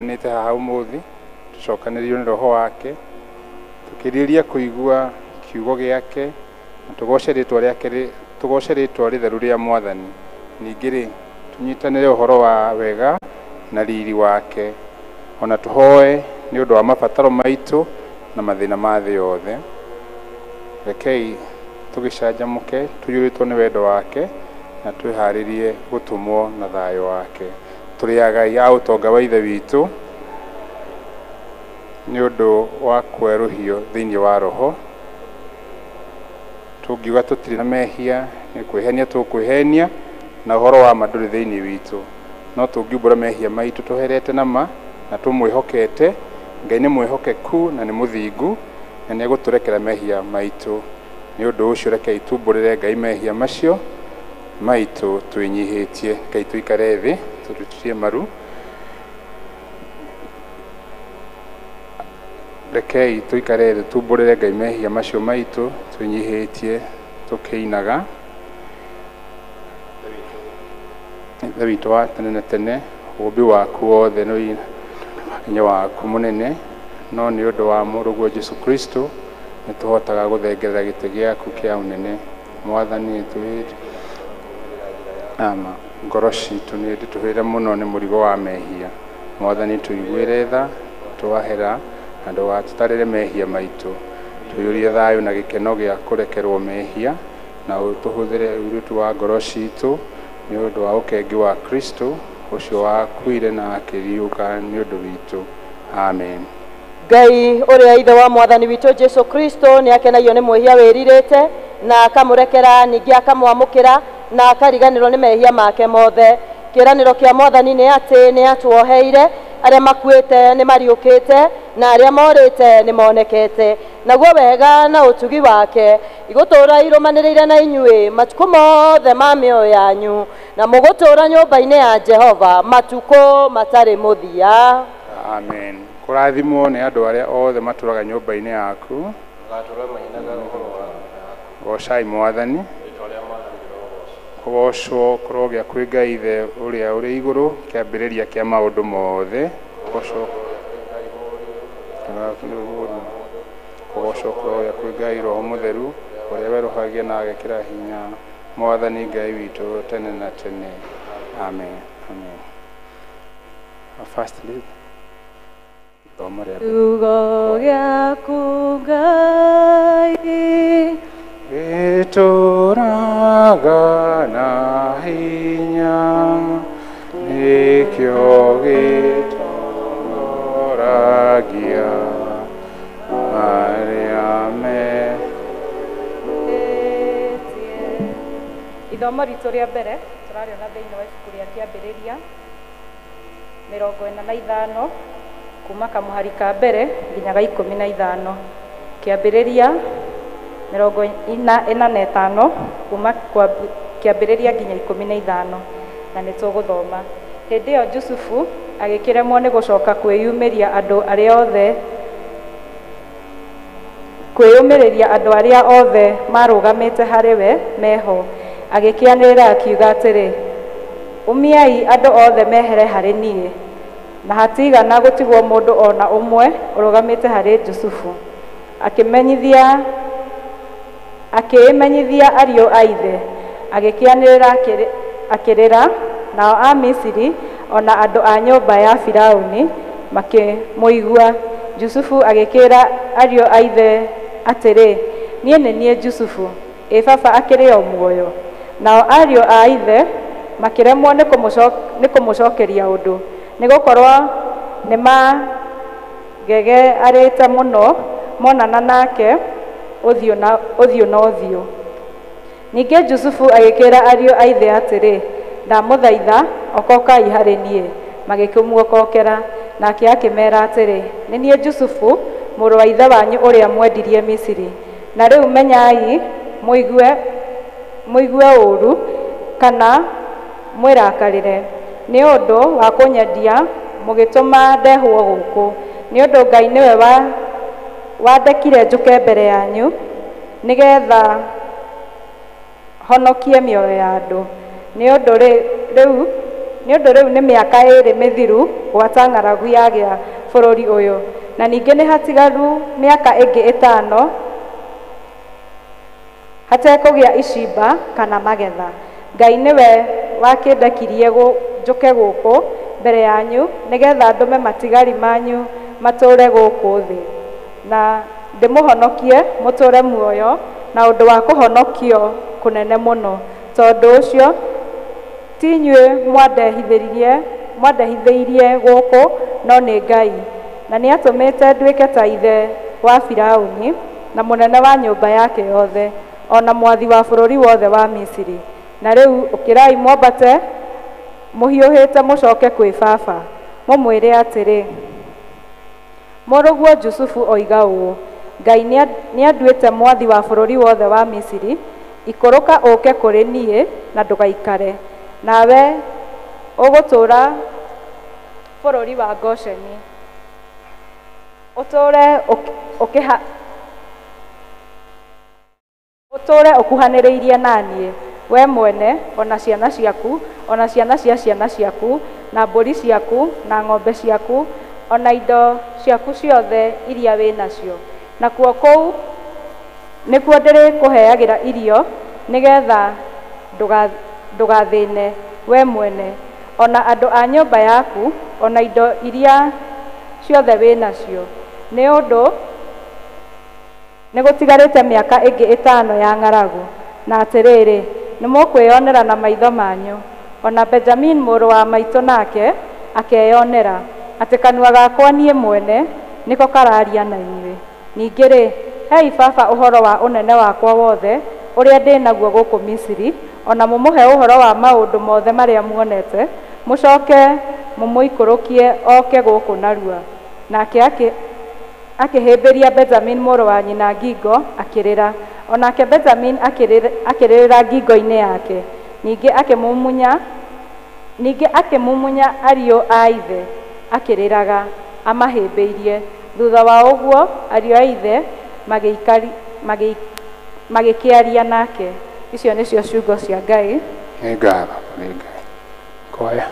nite haha umuthi tucokanirio ni roho wake tukiriria kuigua kiugo giake na tugoce ritwa ritheru ria Mwathani ningiri tunyitanire uhoro wa wega na riri wake ona tuhoe ni undu wa mabataro maitu na mathina ma thi yothe rekei tugicanjamuke tuyuritwo ni wendo wake na twiharirie gutumwo na thayo wake turi agai a utonga wa ithe witu ni undu wa kweruhio thiini wa roho tungiuga tutiri na mehia ni kwihenia tukwihenia na uhoro wa manduri thiini witu no tungiumbura mehia maitu tuherete nama na tumwihokete Ngai ni mwihokeku na ni muthingu na ni aguturekera mehia maitu ni undu ucio rekei tumburire Ngai mehia macio maitu twinyihitie Ngai tuikare thi turutie maru rekei tuikare thi tumburire Ngai mehia macio maitu twinyihitie tukiinaga Ithe witu wa tene na tene umbi waku wothe no hinya waku munene no ni undu wa muruguo Jesu Kristo ni tuhotaga guthengerera gite giaku kia unene Mwathani twiri ama ngoro citu ni ndituhire muno ni murigo wa mehia Mwathani tuiguire tha twahera andu wa tutarire mehia maitu tuyurie thayo na gikeno gia kurekerwo mehia na utuhuthire uritu wa ngoro citu ni undu wa ukengi wa Kristo ucio wakuire na akiriuka ni undu witu amen. Ngai uria ithe wa Mwathani witu Jesu Kristo ni akenagio ni mwehia wiririte na akamurekera ningi akamwamukira na akariganirwo ni mehia make mothe kiraniro kia Mwathani ni ati ni atuoheire aria makuite ni mariukite na aria morite ni monekete naguo wega na utugi wake igutura irumanirire na inyui matuko mothe ma mioyo yanyu na mugutura nyumba-ini ya Jehova matuko matari muthia amen. Kurathimwo ni andu aria othe maturaga nyumba-ini yaku gocai Mwathani kugocwo kurogia kwi Ngai ithe uria uri iguru kiambiriria kia maundu mothe kugocwo kurogia kwi Ngai roho mutheru uria weruhagia na agekira hinya Mwathani Ngai witu tene na tene amen amen. First lead Tugo giaku Ngai gituraga na hinya nikio gitongoragia aria me ithomo ritu ria mbere turariona thiini wa ibuku ria kiambiriria 45 kuma kamuhari ka mbere nginyaga 15 kiambiriria 45 kuma kiambiriria nginya 15 na nituguthoma hindi yo Jusufu agikiremwo ni gucoka kwiyumiria andu aria othe marugamite hariwe meho agikianirira akiuga atiri umiai andu othe mehere hari nie na hatigana gutigwo mundu ona umwe urugamite hari Jusufu akimenyithia ario aithe agikianirira akirira nao a Misiri ona andu a nyumba ya Firauni makimuigua Jusufu agikira ario aithe atiri nie nie Jusufu baba akiri o muoyo nao ario a ithe makiremwo ni kumucokeria undu nigukorwo nima gege arite muno monana nake uthio na uthio ninge Jusufu agikira ario aithe atiri ndamuthaitha okokai hari nie magikumuokokera nake akimera atiri ni nie Jusufu muru wa ithe wanyu uria mwendirie Misiri na riu menyai muigue uru kana mwirakarire ni undu wa kunyendia mugituma ndehwo guku ni undu Ngai niwe wandekire njuke mbere yanyu nigetha honokie mioyo ya andu ni undu riu nĩ ũndũ rĩu nĩ mĩaka 2 mĩthiru gwata ng'aragu yagĩa bũrũri ũyũ, na ningĩ nĩ hatigaru mĩaka ĩngĩ 5 hatekũgĩa icimba kana magetha. Ngai nĩwe wakĩndekirie njũke gũkũ mbere yanyu nĩgetha ndũme matigari manyu matũre gũkũ thĩ, na ndĩmũhonokie mũtũre muoyo na ũndũ wa kũhonokio kũnene mũno, tondũ ũcio ti inyuĩ mwandehithĩirie gũkũ no nĩ Ngai, na nĩ atũmĩte nduĩke ta ithe wa Firaũni na mũnene wa nyũmba yake yothe, ona mwathi wa bũrũri wothe wa Misiri. Na rĩu ũkĩrai mwambate mũhiũhĩte mũcoke kwĩ baba, mũmwĩre atĩrĩ, mũrũguo Jusufu oiga ũũ, Ngai nĩ anduĩte mwathi wa bũrũri wothe wa Misiri, ikũrũka ũke kũrĩ niĩ na ndũgaikare, nawe ũgũtũũra bũrũri wa Gosheni, ũtũũre ũkuhanĩrĩirie naniĩ, we mwene ona ciana ciaku, ona ciana cia ciana ciaku, na mbũri ciaku na ng'ombe ciaku, ona indo ciaku ciothe iria wĩ nacio. Nakuo kũu nĩkuo ndĩrĩkũheagĩra irio nĩgetha ndũgathĩne we mwene, ona andũ a nyũmba yaku, ona indo iria ciothe wĩ nacio, nĩ ũndũ nĩ gũtigarĩte mĩaka ĩngĩ 5 ya ng'aragu. Na atĩrĩrĩ, nĩ mũkwĩonera na maitho manyu, ona Benjamin mũrũ wa maitũ nake akeyonera atĩ kanua gakwa niĩ mwene nĩko kararia na inyuĩ. Ningĩ-rĩ, hei baba ũhoro wa ũnene wakwa wothe ũrĩa ndĩ naguo gũkũ Misiri, ona mũmũhe ũhoro wa maũndũ mothe marĩa muonete, mũcoke mũmũikũrũkie oke gũkũ narua. Nake akĩhĩmbĩria Benjamin mũrũ wa nyina ngingo akĩrĩra, onake Benjamin akĩrĩrĩra ngingo-inĩ yake. Ningĩ akĩmumunya ariũ a ithe akĩrĩraga amahĩmbĩirie. Thutha wa ũguo ariũ a ithe magĩkĩaria nake. Icio nĩcio ciugo cia Ngai. Nĩ ngatho nĩ Ngai. Koya.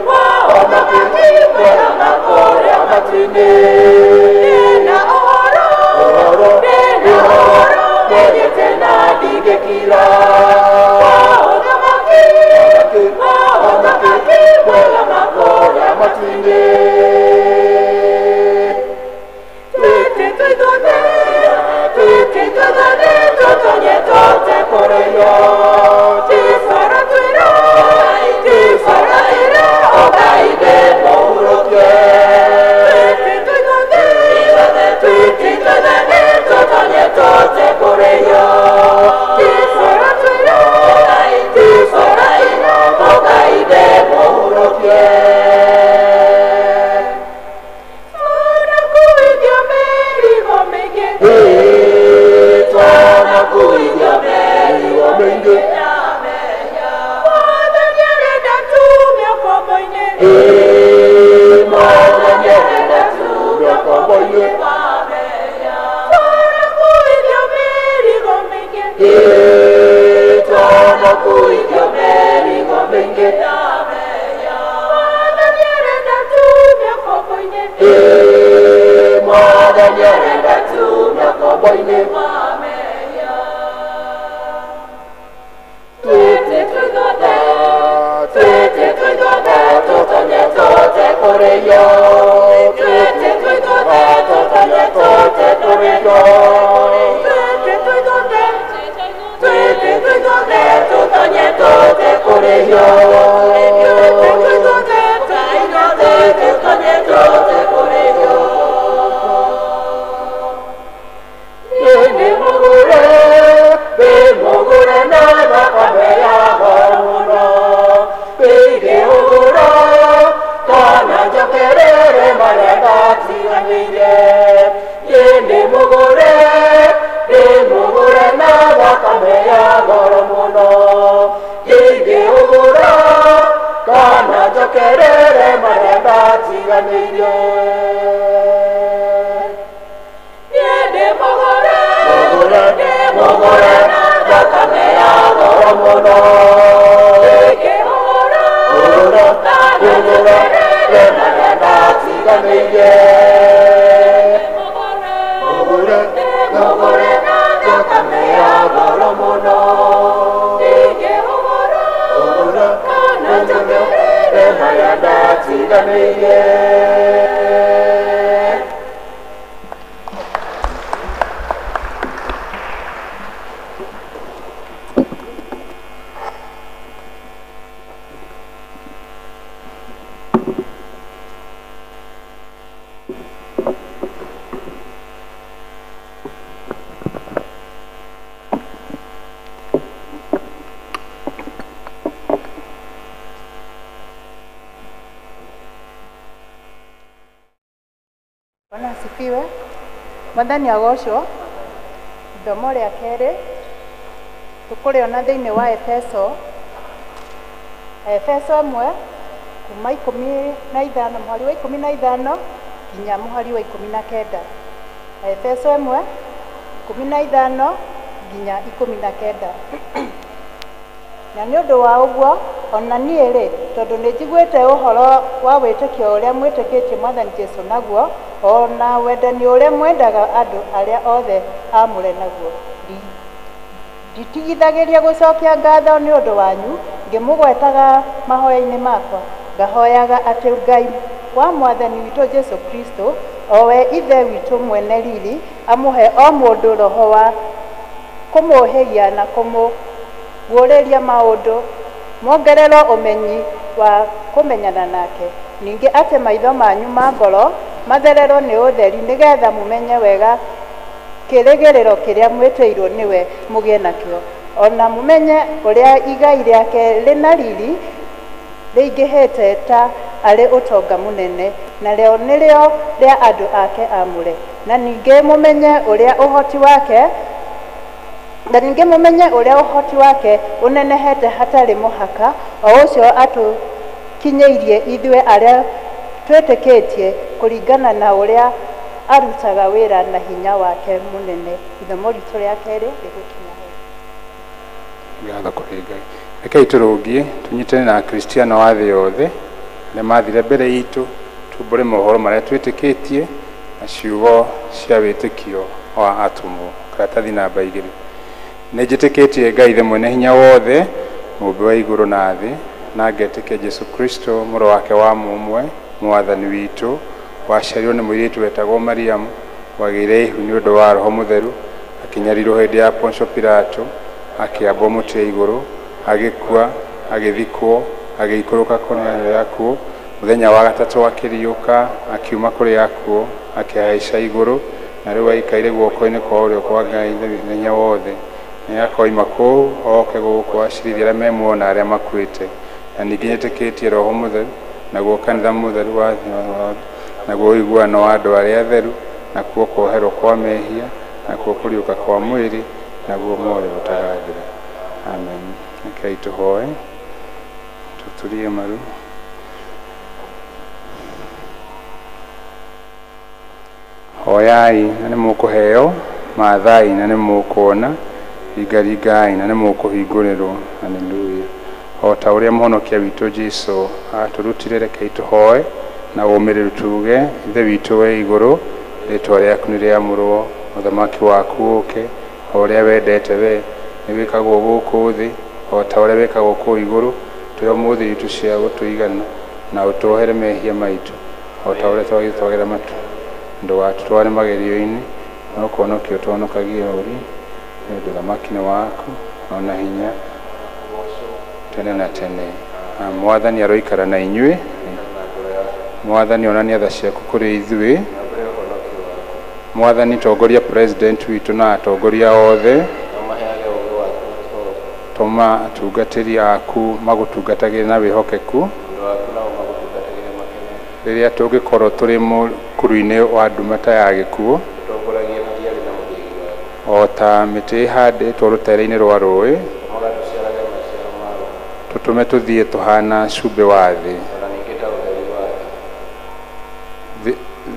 Wow, Asifiwe. Mwathani agocwo. Ithomo rĩa kerĩ tũkũrĩona thĩinĩ wa Efeso 1 kuma 15 mũhari wa 15 nginya mũhari wa 19. Efeso 1 15 nginya 19. Na nĩ ũndũ wa ũguo ona niĩ rĩ, tondũ nĩ njiguĩte ũhoro wa wĩtĩkio ũrĩa mwĩtĩkĩtie Mwathani Jesũ naguo, ona wendani ũrĩa mwendaga andũ arĩa othe amũre naguo, nditigithagĩria gũcokia ngatho nĩ ũndũ wanyu, ngĩmũgwetaga mahoya-inĩ makwa, ngahoyaga atĩ Ngai wa Mwathani witũ Jesũ Kristo, o we ithe witũ mwene riri, amũhe o mũndũ roho wa kũmũhĩgia na kũmũguũrĩria maũndũ, mwongererwo ũmenyi wa kũmenyana nake, ningĩ atĩ maitho manyu ma ngoro mathererwo nĩ ũtheri, nĩgetha mũmenye wega kĩrĩgĩrĩro kĩrĩa mwĩtĩirwo nĩwe mũgĩe nakĩo, ona mũmenye ũrĩa igai rĩake rĩna riri rĩingĩhĩte ta arĩ ũtonga mũnene, na rĩo nĩrĩo rĩa andũ ake amũre, na ningĩ mũmenye ũrĩa ũhoti wake ũnenehete hatarĩ mũhaka, o ũcio atũkinyĩirie ithuĩ arĩa twĩtĩkĩtie kũringana na ũrĩa arutaga wĩra na hinya wake mũnene. Ithomo ritũ rĩa kerĩ rĩgũkinya hau. Ngatho kũrĩ Ngai. Rekei tũrũngie tũnyitane na Akristiano a thĩ yothe arĩa mathire mbere itũ, tumbũre mohoro marĩa twĩtĩkĩtie na ciugo cia wĩtĩkio wa atumu. Karatathi namba 2. Nĩ njĩtĩkĩtie Ngai ithe mwene hinya wothe, mũmbi wa igũrũ na thĩ, na ngetĩkia Jesu Kristo mũrũ wake wa mũmwe, mwathani witũ, waciarirwo nĩ mũirĩtu wetagwo Mariamu, wagĩire ihu nĩ ũndũ wa Roho Mũtheru, akĩnyarirwo hĩndĩ ya Poncio Pilato, akĩambwo mũtĩ igũrũ, agĩkua, agĩthikwo, agĩikũrũka kũrĩ akuo, mũthenya wa gatatũ akĩriũka, akiuma kũrĩ akuo, akĩhaica igũrũ, na rĩu aikaire guoko-inĩ kwa ũrĩo kwa Ngai hinya wothe. Nĩ akoima kũu oke gũkũ acirithia arĩa memuoyo na arĩa makuĩte. Na ningĩ njĩtĩkĩtie Roho Mũtheru, naguo kanitha mũtheru wa naguo ũiguano wa andũ arĩa atheru, nakuo kuoherwo kwa mehia, nakuo kũriũka kwa mwĩrĩ, naguo muoyo ũtagathira. Amen. Rekei tũhoe, tũturie maru. Hoyai na nĩ mũkũheo, maathai na nĩ mũkuona, ringaringai na nĩ mũkũhingũrĩrwo. Haleluya. O ta ũrĩa mũhonokia witũ Jesũ atũrutire, rekei tũhoe na ũmĩrĩru tuge: Ithe witũ wĩ igũrũ, rĩĩtwa rĩaku nĩ rĩamũrwo, ũthamaki waku ũũke, o ũrĩa wendete we nĩ wĩkagwo gũkũ thĩ o ta ũrĩa wĩkagwo kũu igũrũ. Tũhe ũmũthĩ itũ cia gũtũigana, na ũtũohere mehia maitũ o ta ũrĩa twagĩtwagĩra matu, ndũgatũtware magerio-inĩ, no kũhonokia ũtũhonokagie ũũru, nĩ ũndũ ũthamaki nĩ waku na hinya tene na tene. Mwathani aroikara na inyuĩ. Mwathani onania tha ciaku kũrĩ ithuĩ. Mwathani tongoria president witũ na atongoria othe, tũma atungatĩri aku magũtungatagĩre na wĩhokeku rĩrĩa tũngĩkorwo tũrĩ mũkuru-inĩ wa ndumata ya gĩkuũ, o ta mĩtĩ ĩhandĩtwo rũtere-inĩ rwa rũĩ, tũtũme tũthiĩ tũhana cumbĩ wa thĩ.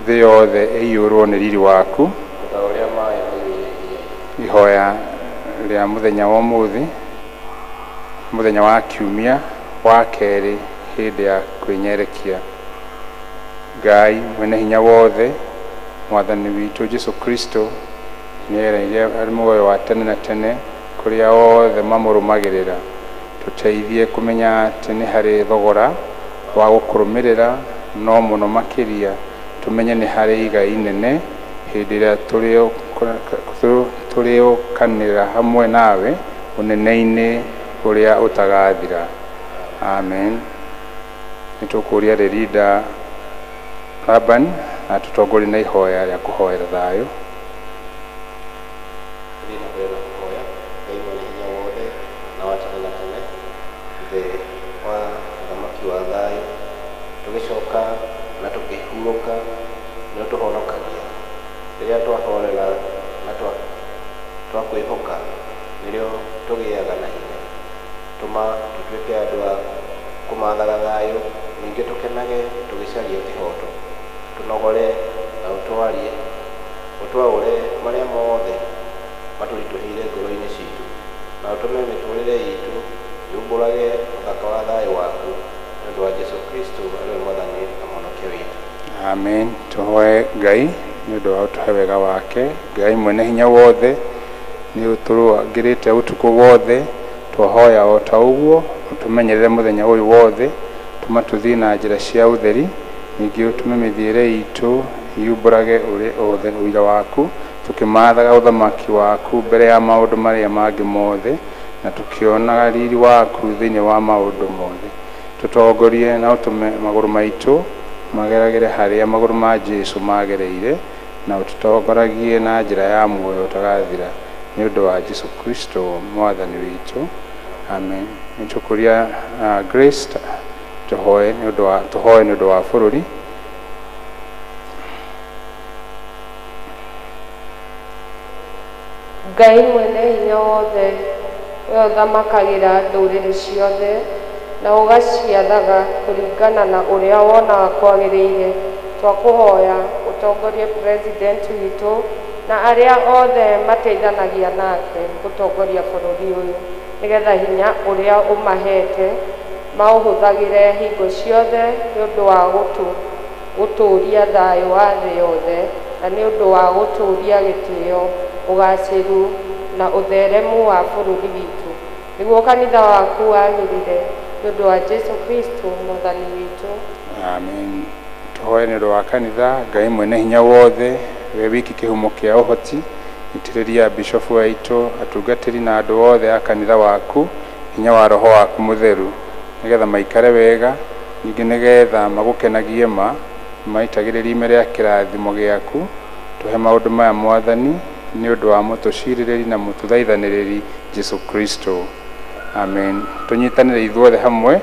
Thĩ yothe ĩiyũrwo nĩ riri waku. Ihoya rĩa mũthenya wa ũmũthĩ, mũthenya wa kiumia wa kerĩ hĩndĩ ya kwĩnyerekia. Ngai mwene hinya wothe, mwathani witũ Jesu Kristo nĩereire arĩ muoyo wa tene na tene kũrĩa othe mamũrũmagĩrĩra. Tũteithie kũmenya atĩ nĩ harĩ thogora wa gũkũrũmĩrĩra, no mũno makĩria tũmenye nĩ harĩ igai inene hĩndĩ ĩrĩa tũrĩũkanĩra hamwe nawe ũnene-inĩ ũrĩa ũtagathira. Amen. Nĩtũkũria Rĩrinda Laban na tũtongorie na ihoya rĩa kũhoera thayũ. Tũgĩcoka na tũkĩhurũka nĩ tũhonokagia rĩrĩa twahorera na twakwĩhoka, nĩrĩo tũgĩaga na hinya. Tũma tũtuĩke andũ a kũmathaga thayũ, ningĩ tũkenage tũgĩcaria kĩhoto, tũnogore na ũtwarie, ũtwaũre marĩa mothe matũritũhĩire ngoro-inĩ citũ, na ũtũme mĩtũrĩre itũ yumbũrage ũthaka wa thayũ waku, nĩ ũndũ wa Jesu Kristo arĩ mwathani na mũhonokia witũ. Amen. Tũhoe Ngai nĩ ũndũ wa ũtũhe wega wake. Ngai mwene hinya wothe, nĩ ũtũrũngĩrĩte ũtukũ wothe, twahoya o ta ũguo ũtũmenyerere mũthenya ũyũ wothe, tũma tũthiĩ na njĩra cia ũtheri, ningĩ ũtũme mĩthiĩre itũ yumbũrage ũira waku, tũkĩmathaga ũthamaki waku mbere ya maũndũ marĩa mangĩ mothe, na tũkĩonaga riri waku thĩinĩ wa maũndũ mothe. Tũtongorie na ũtũme magũrũ maitũ mageragĩre harĩa magũrũ ma Jesũ magereire, na ũtũtongoragie na njĩra ya muoyo ũtagathira, nĩ ũndũ wa Jesu Kristo mwathani witũ. Amen. Nĩtũkũria Grace tũhoe nĩ ũndũ wa bũrũri. Ngai mwene hinya wothe, we ũthamakagĩra ndũrĩrĩ ciothe na ũgaciathaga kũringana na ũrĩa wonaga kwagĩrĩire, twakũhoya ũtongorie president witũ na arĩa othe mateithanagia nake gũtongoria bũrũri ũyũ, nĩgetha hinya ũrĩa ũmahete maũhũthagĩre hingo ciothe nĩ ũndũ wa gũtũũria thayũ wa thĩ yothe na nĩ ũndũ wa gũtũũria gĩtĩo ũgacĩru na ũtheremu wa bũrũri witũ nĩguo kanitha waku wagĩrĩre nĩ ũndũ wa Jesũ Kristo mwathani witũ. Amen. Tũhoe nĩ ũndũ wa kanitha Ngai mwene hinya wothe we wiki kĩhumo kĩa ũhoti itĩrĩria bishofu witũ atungatĩri na andũ othe a kanitha waku hinya wa roho waku mũtheru nĩgetha maikare wega ningĩ nĩgetha magũkenagie maitagĩrĩria ime rĩa kĩrathimo gĩaku tũhe maũndũ maya mwathani nĩ ũndũ wa mũtũcirĩrĩri na mũtũthaithanĩrĩri Jesũ Kristo. Amen. Tũnyitanĩre ithuothe hamwe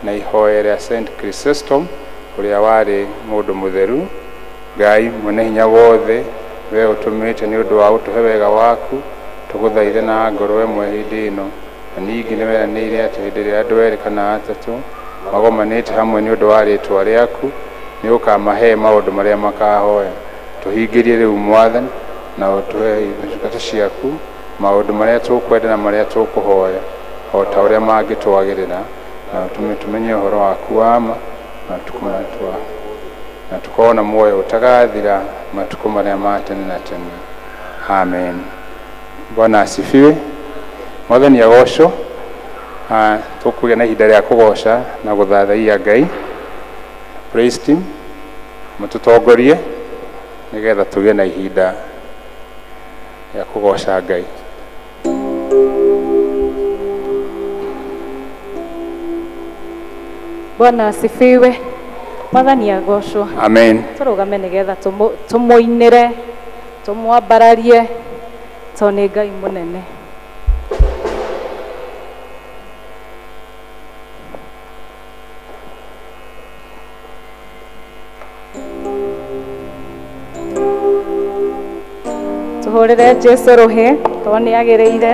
na ihoya rĩa Saint Chrysostom ũrĩa warĩ mũndũ mũtheru. Ngai mwene hinya wothe we ũtũmĩte nĩ ũndũ wa gũtũhe wega waku tũgũthaithe na ngoro ĩmwe hĩndĩ ĩno na ningĩ nĩweranĩire atĩ hĩndĩ ĩrĩa andũ erĩ kana atatũ magomanĩte hamwe nĩ ũndũ wa rĩĩtwa rĩaku nĩ ũkamahe maũndũ marĩa makahoya. Tũhingĩrie rĩu mwathani na ũtũhe ndungata ciaku maũndũ marĩa tũkwenda na marĩa tũkũhoya o ta ũrĩa mangĩtwagĩrĩra na tũmenye ũhoro waku wa ma na tukorwo na muoyo ũtagathira matukũ marĩa ma tene na tene. Amen. Bwana asifiwe. Mwathani agocwo. Tũkũgĩa na ihinda rĩa kũgoca na gũthathaiya Ngai. Praise team mũtũtongorie nĩgetha tũgĩe na ihinda rĩa kũgoca Ngai. Bwana asifiwe. Mwathani agocwo. Amen. Tũrũgame nĩgetha tũmũinĩre tũmwambararie tondũ nĩ Ngai mũnene. Tũhũrĩre Jesũ rũhĩ tondũ nĩ agĩrĩire.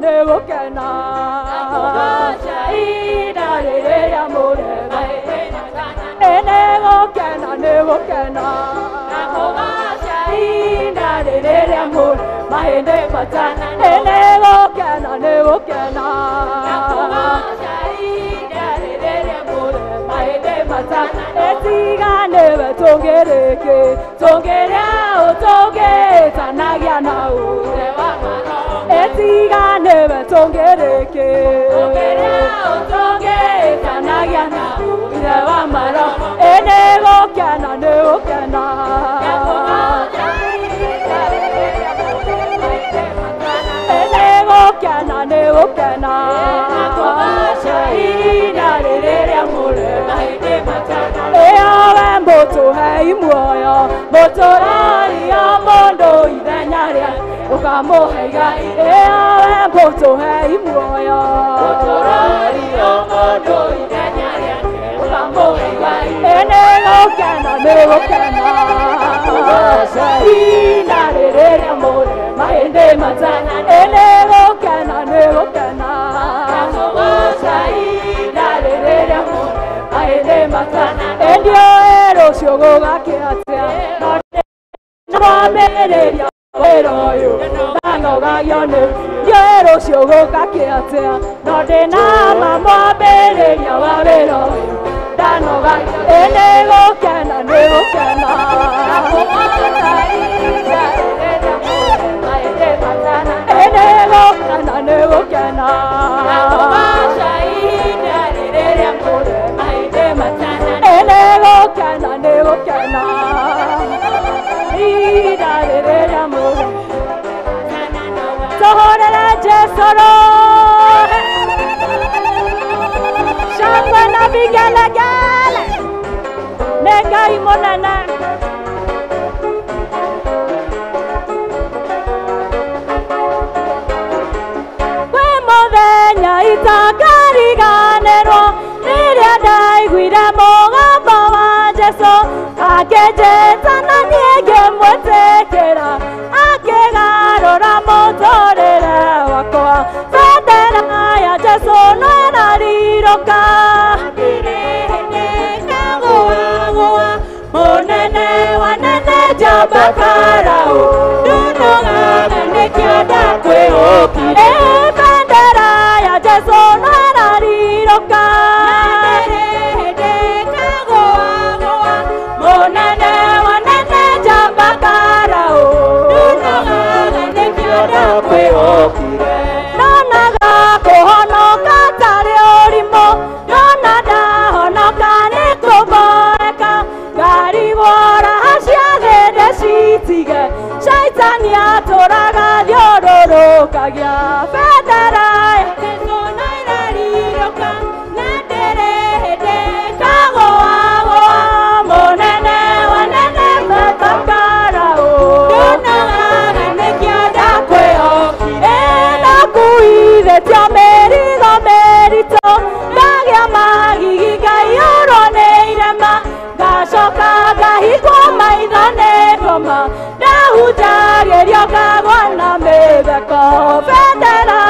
negukena ida rĩrĩa mũrega negukena negukena ida rĩrĩa mũrega mahĩndĩ matana negukena negukena ida rĩrĩa mũrega mahĩndĩ matana etiganĩwe tũngĩrĩkĩ tũngĩrĩa ũtũngĩtanagia na ũre wa maro etiganĩwe tũngĩrĩkĩ tũngĩrĩa ũtũngĩtanagia na ũre wa maro negukena negukena negukena negukena ida rĩrĩa mũrega ewe mũtũhei muoyo mũtũraria mũndũ ithenya rĩa ũkamũheiga ewe mũtũhei muoyo mũtũraria mũndũ ithenya rĩa ũkamũheiga negukena negukena ida rĩrĩa mũrega mahĩndĩ matana negukena negukena ida rĩrĩa mũrega mahĩndĩ matana endio rũciũ gũgakĩatia nĩwambĩrĩria wĩra ũyũ ndanogagio nĩ ndiũĩ rũciũ gũgakĩatia no ndĩna ma mwambĩrĩria wa wĩra ũyũ ndanogagio negukena negukena negukena negukena negukena negukena ida rĩrĩa mũrega tũhũrĩre Jesũ rohe shangwe na vigelegele nĩ Ngai mũnene kwĩ mũthenya itakariganĩrwo rĩrĩa ndaiguire mũgambo wa Jesũ akĩnjĩtana niĩ ngĩmwĩtĩkĩra akĩgarũra mũtũrĩre wakwa bendera ya Jesũ no ĩrarirũka ndagũagũa mũnene wanene njamba Karaũ ndunogaga nĩkĩo ndakwĩhũkire bendera ya Jesũ no ĩrarirũka mũnene wanene njamba Karaũ ndunogaga nĩkĩo ndakwĩhũkire ndonaga kũhonoka tarĩ ũrimũ ndona ndahonoka nĩ kũmboreka ngarigũra ciathĩ ndĩcitige caitani atũraga thiũrũrũkagia bendera ya Jesũ no ĩrarirũka na ndĩrĩ hĩndĩ ĩkagũagũa mũnene wanene njamba Karaũ ndunogaga nĩkĩo ndakwĩhũkire nakuithĩtio mĩrigo mĩritũ ndagĩa magigi ngaiyũrwo nĩ irema ngacoka ngahingwo maitho nĩ ngoma ndahunjagĩrio ngagwa na mĩtheko bendera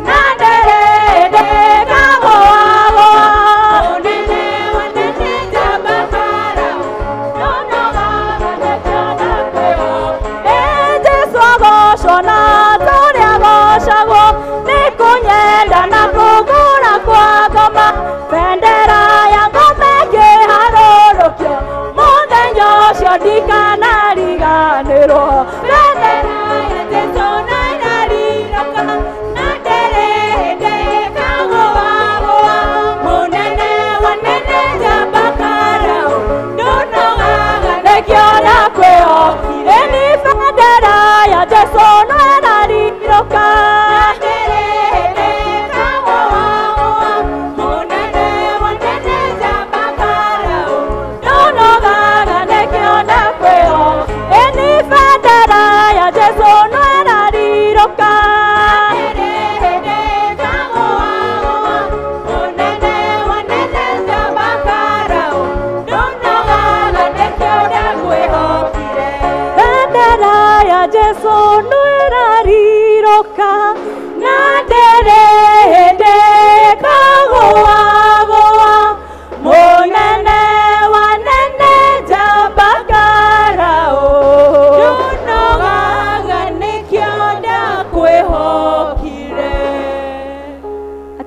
na ndĩrĩ hĩndĩ ĩkagũagũa mũnene wanene njamba Karaũ ndunogaga nĩkĩo ndakwĩhũkire Jesũ agocwo na tũrĩa agocagwo nĩ kũnyenda na kũgũra kwa ngoma bendera ya ngoma ĩngĩharũrũkio mũthenya ũcio ndikanariganĩrwo bendera ya Jesũ no ĩrarirũka na ndĩrĩ hĩndĩ ĩkagũagũa mũnene wanene njamba Karaũ ndunogaga nĩkĩo ndakwĩhũkire nĩ bendera ya Jesũ no ĩrarirũka mũnene wanene njamba Karaũ ndunogaga nĩkĩo ndakwĩhũkire nĩ bendera ya Jesũ no ĩrarirũka mũnene wanene njamba Karaũ ndunogaga nĩkĩo ndakwĩhũkire bendera ya Jesũ no ĩrarirũka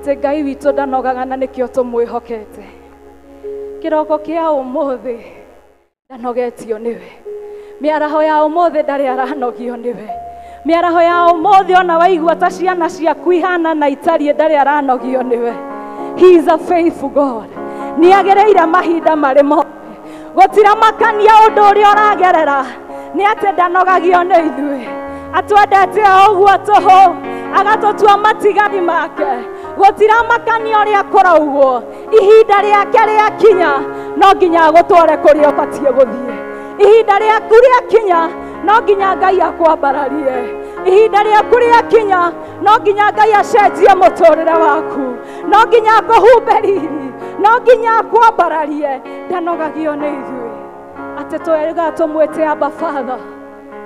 atä Ngai witå ndanogaga na nä kä o tå mwä hokete kä roko kä a å må thä ndanogetio nä we mä araho ya å må thä ndarä aranogio nä we mä araho ya å må thä ona waigua ta ciana ciaku ihana na itariä ndarä aranogio nä we. He is a faithful God. Nä agä rä ire mahinda marä mothe gå tiramakania å ndå å rä a å ragerera nä atä ndanogagio nä ithuä atwendete å guo tå hå agatå tua matigari make gå tiramakania å rä a kå raugwo ihinda rä ake rä akinya no nginya gå tware kå rä a å batiä gå thiä ihinda rä aku rä akinya no nginya Ngai akwambararie ihinda rä aku rä akinya no nginya Ngai acenjie må tå rä re waku no nginya akå humbe riri no nginya akwambararie ndanogagio nä ithuä atä twega tå mwä te amba Father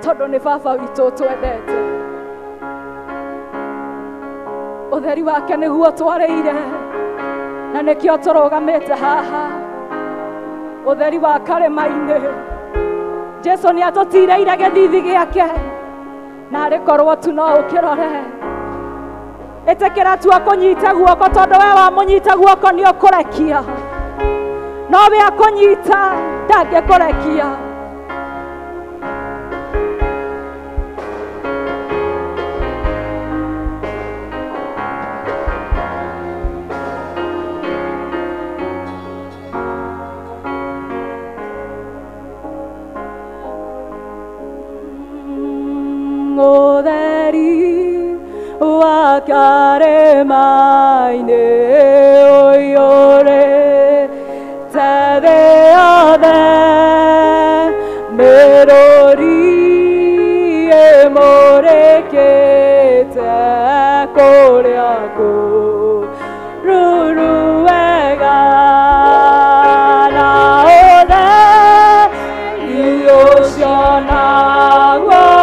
tondå nä baba witå twendete å theri wake nä guo twarä ire na nä kä o tå rå gamä te haha å theri wa karema-inä Jesu nä atå tireire gä thithi gä ake narä korwo tu no å kä rore ä tä kä ra tua kå nyita guoko tondå we wa må nyita guoko nä å kå rekia no we akå nyita ndangä kå rekia o theri wa karema-inĩ ũiyũre ta thĩ yothe mĩrũri ĩmũrĩkĩte kũrĩa kũruru wega na ũtheri ũcio naguo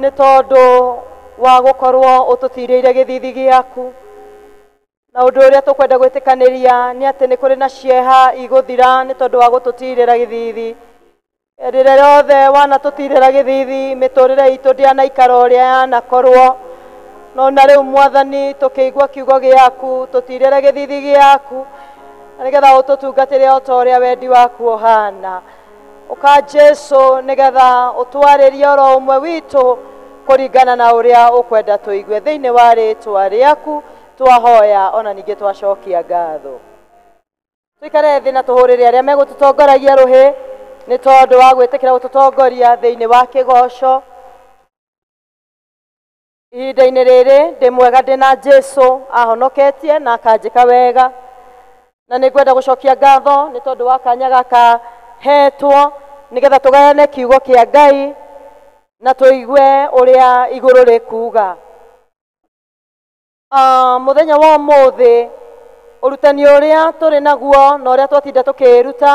nĩ tondũ wa gũkorwo ũtũtirĩire gĩthithi gĩaku na ũndũ ũrĩa tũkwenda gwĩtĩkanĩria nĩ atĩ nĩ kũrĩ na cieha igũthira nĩ tondũ wa gũtũtirĩra gĩthithi rĩrĩa rĩothe wanatũtirĩra gĩthithi mĩtũrĩre itũ ndĩanaikara ũrĩa yanakorwo no na rĩu Mwathani tũkĩigua kiugo gĩaku tũtirĩre gĩthithi gĩaku na nĩgetha ũtũtungatĩre o ta ũrĩa wendi waku ũhana ũka Jesu nĩgetha ũtwarĩrie oro ũmwe witũ kũringana na ũrĩa ũkwenda tũigue thĩinĩ wa rĩĩtwa rĩaku twahoya ona ningĩ twacokia ngatho tũikare thĩ na tũhũrĩre arĩa megũtũtongoragia rũhĩ nĩ tondũ wa gwĩtĩkĩra gũtũtongoria thĩinĩ wa kĩgoco ihinda-inĩ rĩrĩ ndĩ mwega ndĩna Jesu ahonoketie na akanjĩka wega na nĩ ngwenda gũcokia ngatho nĩ tondũ wa kanya gaka hetwo nĩgetha tũgayane kiugo kĩa Ngai na tũigue ũrĩa igũrũ rĩkuuga mũthenya wa ũmũthĩ ũrutani ũrĩa tũrĩ naguo na ũrĩa twatinda tũkĩruta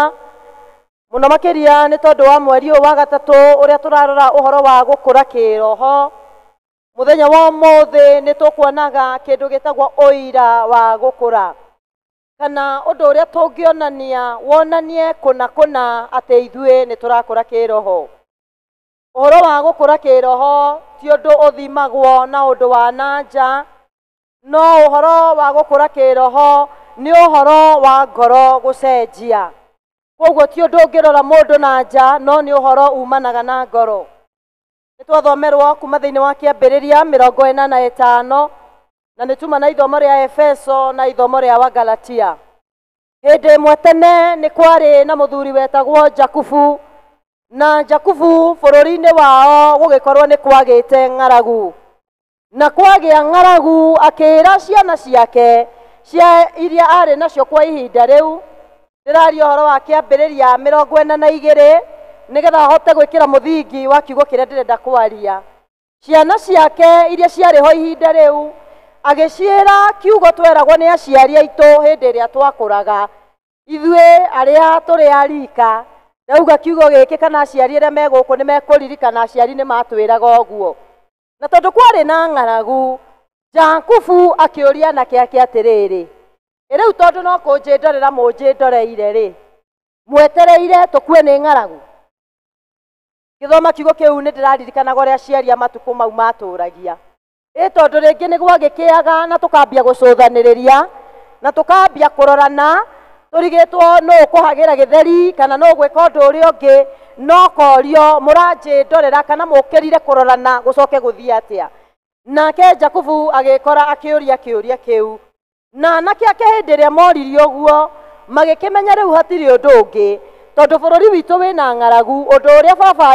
mũno makĩria nĩ tondũ wa mweri ũyũ wa gatatũ ũrĩa tũrarora ũhoro wa gũkũra kĩroho mũthenya wa ũmũthĩ nĩ tũkuonaga kĩndũ gĩtagwo ũira wa gũkũra kana ũndũ ũrĩa tũngĩonania wonanie kũna atĩ ithuĩ nĩ tũrakũra kĩroho ũhoro wa gũkũra kĩroho ti ũndũ ũthimagwo na ũndũ wa nanja no ũhoro wa gũkũra kĩroho nĩ ũhoro wa ngoro gũcenjia koguo ti undu ngirora mundu na nja no ni uhoro umanaga na ngoro. Nitwathomerwo kuma thiini wa kiambiriria 45 na nituma na ithomo ria Efeso na ithomo ria wa Galatia. Hindi imwe tene ni kwari na muthuri wetagwo Jakubu, na Jakubu bururi-ini wao gugikorwo ni kwagite ng'aragu, na kwagia ng'aragu akira ciana ciake cia iria ari nacio kwa ihinda riu. Ndiraria uhoro wa kiambiriria 42 nigetha ahote gwikira muthingi wa kiugo kiria ndirenda kwaria. Ciana ciake iria ciariho ihinda riu agiciira kiugo tweragwo ni aciari aitu hindi iria twakuraga ithue aria turi arika. Ndauga kiugo giki kana aciari aria me guku ni mekuririkana aciari ni matwiraga uguo. Na tondu kwari na ng'aragu, Jakubu akiuria na kiake atiriri, riu tondu no kunjindorera munjindoreire ri, mwetereire tukue ni ng'aragu? Githoma kiugo kiu ni ndiraririkanaga uria aciari amatuku mau maturagia. Tondu ringi ni gwagikiaga na tukambia gucuthaniria na tukambia kurorana turigitwo no kuhagira githeri kana no gwika undu uria ungi, no korio muranjindorera kana mukirire kurorana gucoke guthii atia. Nake Jakubu agikora akiuria kiuria kiu, na anake ake hindi iria moririe uguo magikimenya riu hatiri undu ungi, tondu bururi witu wina ng'aragu. Undu uria baba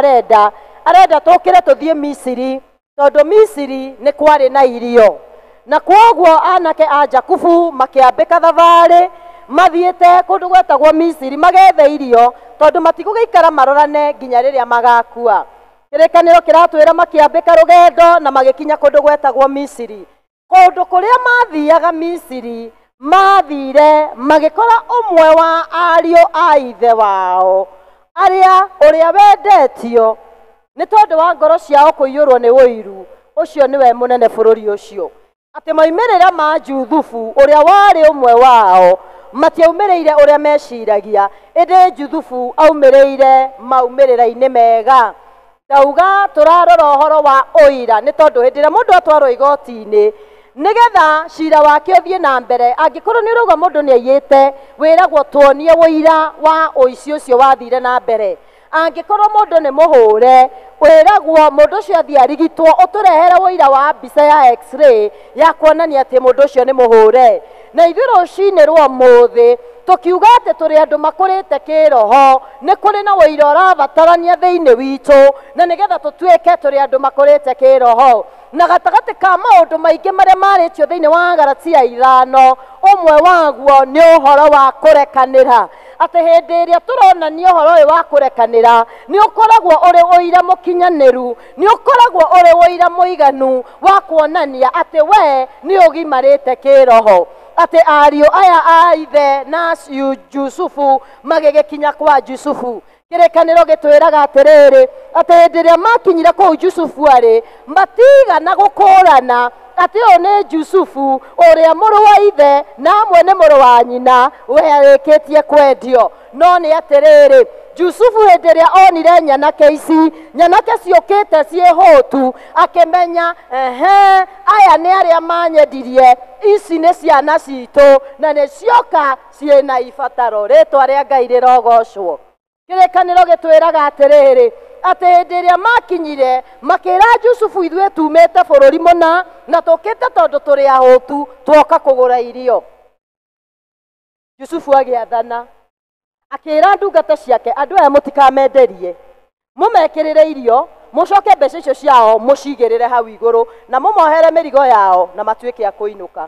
arenda tukire tuthie Misiri, tondu Misiri ni kwari na irio. Na kwoguo anake a Jakubu makiambika thavari mathiete kundu gwetagwo Misiri magethe irio, tondu matigugikara marorane nginya riria magakua. Kirikaniro kiratwira makiambika rugendo na magikinya kundu gwetagwo Misiri. Kundu kuria mathiaga Misiri mathire magikora umwe wa ario a ithe wao aria uria wendetio ni tondu wa ngoro ciao kuiyurwo ni wiru ucio niwe munene bururi ucio. Ati maimirira ma Juthufu uria wari umwe wao matiaumireire uria meciragia, indi Juthufu aumireire maumirira-ini mega. Ndauga turarora uhoro wa uira ni tondu hindi iria mundu atwarwo igoti-ini nigetha cira wake uthie na mbere, angikorwo ni uruga mundu ni aiyite wiragwo tuonie uira wa uici ucio wathire na mbere. Angikorwo mundu ni muhure wiragwo mundu ucio athie arigitwo, uturehere uira wa mbica ya x-ray ya kuonania ati mundu ucio ni muhure. Na ithuĩ rũcinĩ rwa mũthĩ tukiuga ati turi andu makurite kiroho, ni kuri na uira urabatarania thiini witu na nigetha tutuike turi andu makurite kiroho. Na gatagati ka maundu maingi maria maritio thiini wa Galatia 5, umwe waguo ni uhoro wa kurekanira. Ati hindi iria turonania uhoro uyu wa kurekanira ni ukoragwo uri uira mukinyaniru, ni ukoragwo uri uira muiganu wa kuonania ati we ni ugimarite kiroho. Ati ario aya a ithe na Jusufu magigikinya kwa Jusufu. Kirikaniro gitwiraga atiriri ati hindi iria makinyire kuu Jusufu ari matigana gukurana ati uyu ni Jusufu uria muru wa ithe na amwe ni muru wa nyina we arikitie kwendio. No ni atiriri Jusufu hindi iria onire nyanake ici, nyanake ciukite ciehutu, akimenya aya ni aria manyendirie, ici ni ciana citu na ni cioka ciena ibataro. Ritwa ria Ngai rirogocwo. Kirikaniro gitwiraga atiriri ati hindi iria makinyire makira Jusufu ithue tumite bururi muna na tukite tondu turi ahutu twoka kugura irio. Jusufu agiathana akira ndungata ciake, andu aya mutikamenderie, mumekirire irio, mucoke mbeca icio ciao mucigirire hau iguru na mumohere mirigo yao na matuike a kuinuka.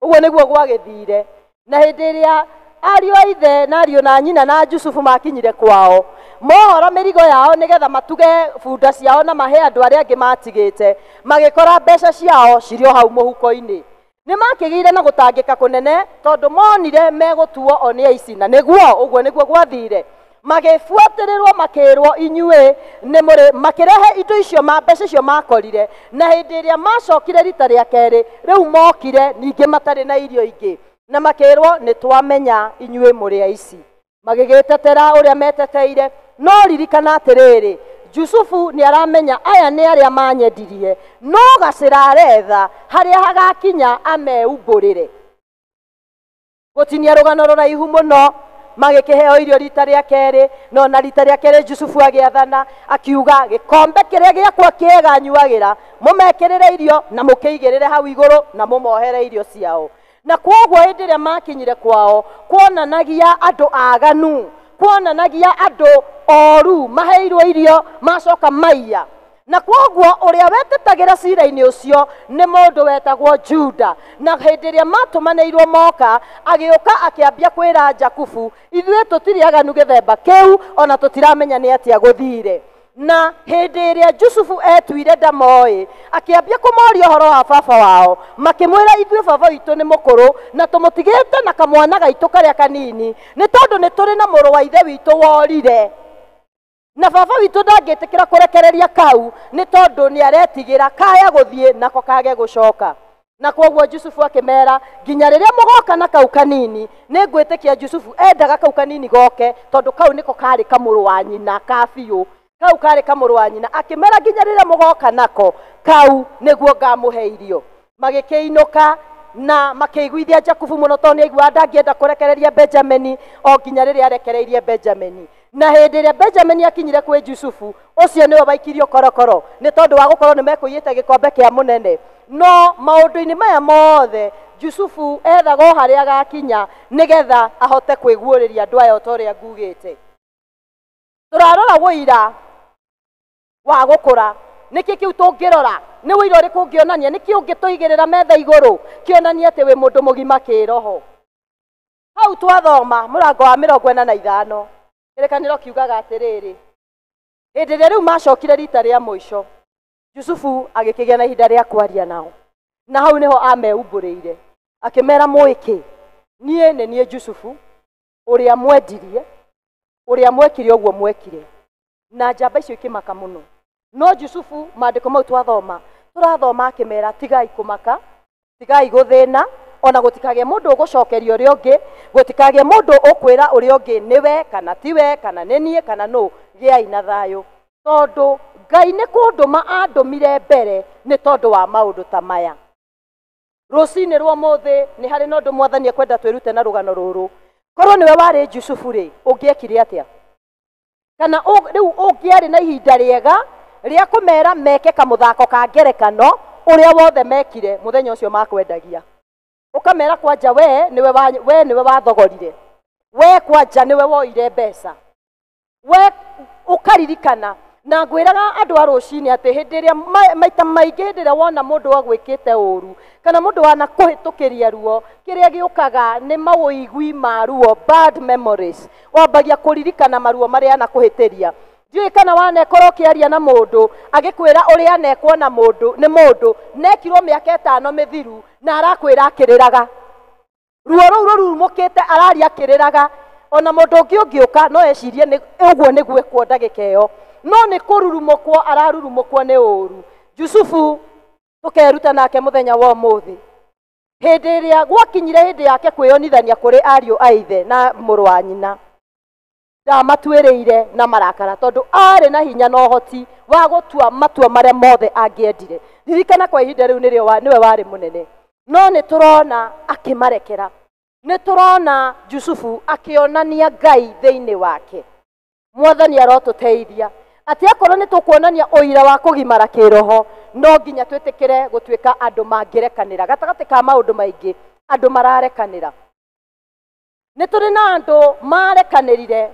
Uguo niguo gwagithire. Na hindi iria ario a ithe na ario na nyina na Jusufu makinyire kwao, mohora mirigo yao nigetha matuge bunda ciao na mahe andu aria angi matigite, magikora mbeca ciao cirio hau muhuko-ini. Ni makigire na gutangika kunene tondu monire megutuo oni aici, na niguo uguo niguo gwathire. Magifuatirirwo makirwo inyue ni muri makirehe indo icio mbeca icio makorire, na hindi iria macokire rita ria keri riu mokire ningi matari na irio ingi na makirwo ni twamenya inyue muri aici. Magigitetera uria meteteire, no ririkana atiriri Jusufu ni aramenya aya ni aria manyendirie, no gacira aretha haria hagakinya ameumburire. Gutinia rugano ruraihu muno magĩkĩheo irio rita rĩa kerĩ, no na rita rĩa kerĩ Jusufu agĩathana akiuga gĩkombe kĩrĩa gĩakwa kĩega nyuagĩra mũmekĩrĩre irio na mũkĩigĩrĩre hau igũrũ na mũmohere irio ciao. Na kwoguo hĩndĩ ĩrĩa makinyire kwao kuonanagia andũ aganu, kuonanagia andũ oru maheirwo irio macoka maiya. Na kwoguo ũrĩa wetetagĩra cira-inĩ ũcio nĩ mũndũ wetagwo Juda, na hĩndĩ ĩrĩa matũmanĩirwo moka agĩũka akĩambia kwĩra Jakubu, ithuĩ tũtirĩ aganu gĩthemba kĩu, ona tũtiramenya nĩ atĩa gũthire. Na hĩndĩ ĩrĩa Jusufu etuire ndamoĩ akĩambia kũmoria ũhoro wa baba wao, makĩmwĩra ithuĩ baba witũ nĩ mũkũrũ na tũmũtigĩte na kamwana gaitũ karĩa kanini, nĩ tondũ nĩ tũrĩ na mũrũ wa ithe witũ worire, na baba witũ ndangĩtĩkĩra kũrekereria kau nĩ tondũ nĩ aretigĩra kaya gũthiĩ nako kage gũcoka. Na kwoguo Jusufu akĩmera nginya rĩrĩa mũgoka na kau kanini nĩ ngwĩtĩkia Jusufu endaga kau kanini goke tondũ kau nĩko karĩ kamũrũ wa nyina ka biũ, kau karĩ kamũrũ wa nyina. Akĩmera nginya rĩrĩa mũgoka nako kau nĩguo ngamũhe irio. Magĩkĩinũka na makĩiguithia Jakubu mũno tondũ nĩaiguaga ndangĩenda kũrekereria Benjamini o nginya rĩrĩa arekereirie Benjamini. Na hĩndĩ ĩrĩa Benjamini akinyire kwĩ Jusufu, ũcio nĩwe waikirio korokoro nĩ tondũ wa gũkorwo nĩ mekũiyĩte gĩkombe kĩa mũnene. No maũndũ-inĩ maya mothe Jusufu ethagwo harĩa agakinya nĩgetha ahote kwĩguũrĩria andũ aya ta ũrĩa ngugĩte. Tũrarora wũira wa gũkũra, nĩkĩ kĩu tũngĩrora? Nĩ wũira ũrĩkũ ũngĩonania? Nĩkĩ ũngĩtũigĩrĩra metha igũrũ kĩonania atĩ wĩ mũndũ mũgima kĩroho? Hau twathoma mũrango wa 45 kĩrĩkanĩro kiugaga atĩrĩrĩ, hĩndĩ ĩrĩa rĩu macokire rita rĩa mũico Jusufu agĩkĩgĩa na ihinda rĩa kwaria nao, na hau nĩho ameumbũrĩire akĩmera mũĩkĩ, niĩ nĩ niĩ Jusufu ũrĩa mwendirie, ũrĩa mwekire ũguo mwekire. Na njamba icio ikĩmaka mũno. No Jusufu maandĩko mau twathoma tũrathoma akĩmera tigai kũmaka, tigai gũthĩna, ona gũtikagĩa mũndũ ũgũcokeria ũrĩa ũngĩ, gũtikagĩa mũndũ ũkwĩra ũrĩa ũngĩ nĩwe kana tiwe kana nĩ niĩ kana no, gĩai na thayũ, tondũ Ngai nĩ kũndũma andũmire mbere nĩ tondũ wa maũndũ ta maya. Rũcinĩ rwa ũmũthĩ nĩ harĩ na ũndũ Mwathani ekwenda twĩrute na rũgano rũrũ. Korwo nĩwe warĩ Jusufu rĩ, ũngĩekire atĩa? Kana rĩu ũngĩarĩ na ihinda rĩega rĩa kũmera meke kamũthako ka ngerekano ũrĩa wothe mekire mũthenya ũcio makwendagia. Ũkamera kwanja we nĩwe wathogorire, we kwanja nĩwe woire mbeca, we ũkaririkana. Na ngwĩraga andũ a rũcinĩ atĩ hĩndĩ ĩrĩa maita maingĩ hĩndĩ ĩrĩa wona mũndũ agwĩkĩte ũru kana mũndũ wana kũhĩtũkĩria ruo, kĩrĩa gĩũkaga nĩ mawĩigui ma ruo, bad memories. Wambagia kũririkana maruo marĩa anakũhĩtĩria. Ndiũĩ kana wanekorwo ũkĩaria na mũndũ agĩkwĩra ũrĩa anekwo na mũndũ nĩ mũndũ nekirwo mĩaka 5 mĩthiru na arakwĩra akĩrĩraga. Ruo rũu rũrumũkĩte araria akĩrĩraga. Ona mũndũ ũngĩ ũngĩũka no ecirie ũguo nĩguo ekwo ndagĩka ĩyo, no nĩ kũrurumũkwo ararurumũkwo nĩ ũru. Jusufu tũkeruta nake mũthenya wa ũmũthĩ, hĩndĩ ĩrĩa gwakinyire hĩndĩ yake kwĩyonithania kũrĩ ariũ a ithe na mũrũ wa nyina, ndamatuĩrĩire na marakara tondũ arĩ na hinya na ũhoti wa gũtua matua marĩa mothe angĩendire. Ririkana kwa ihinda rĩu nĩwe warĩ mũnene, no nĩ tũrona akĩmarekera. Nĩ tũrona Jusufu akĩonania Ngai thĩinĩ wake. Mwathani arotũteithia atĩ akorwo nĩ tũkuonania ũira wa kũgimara kĩroho, no nginya twĩtĩkĩre gũtuĩka andũ mangĩrekanĩra. Gatagatĩ ka maũndũ maingĩ andũ mararekanĩra. Nĩ tũrĩ na andũ marekanĩrire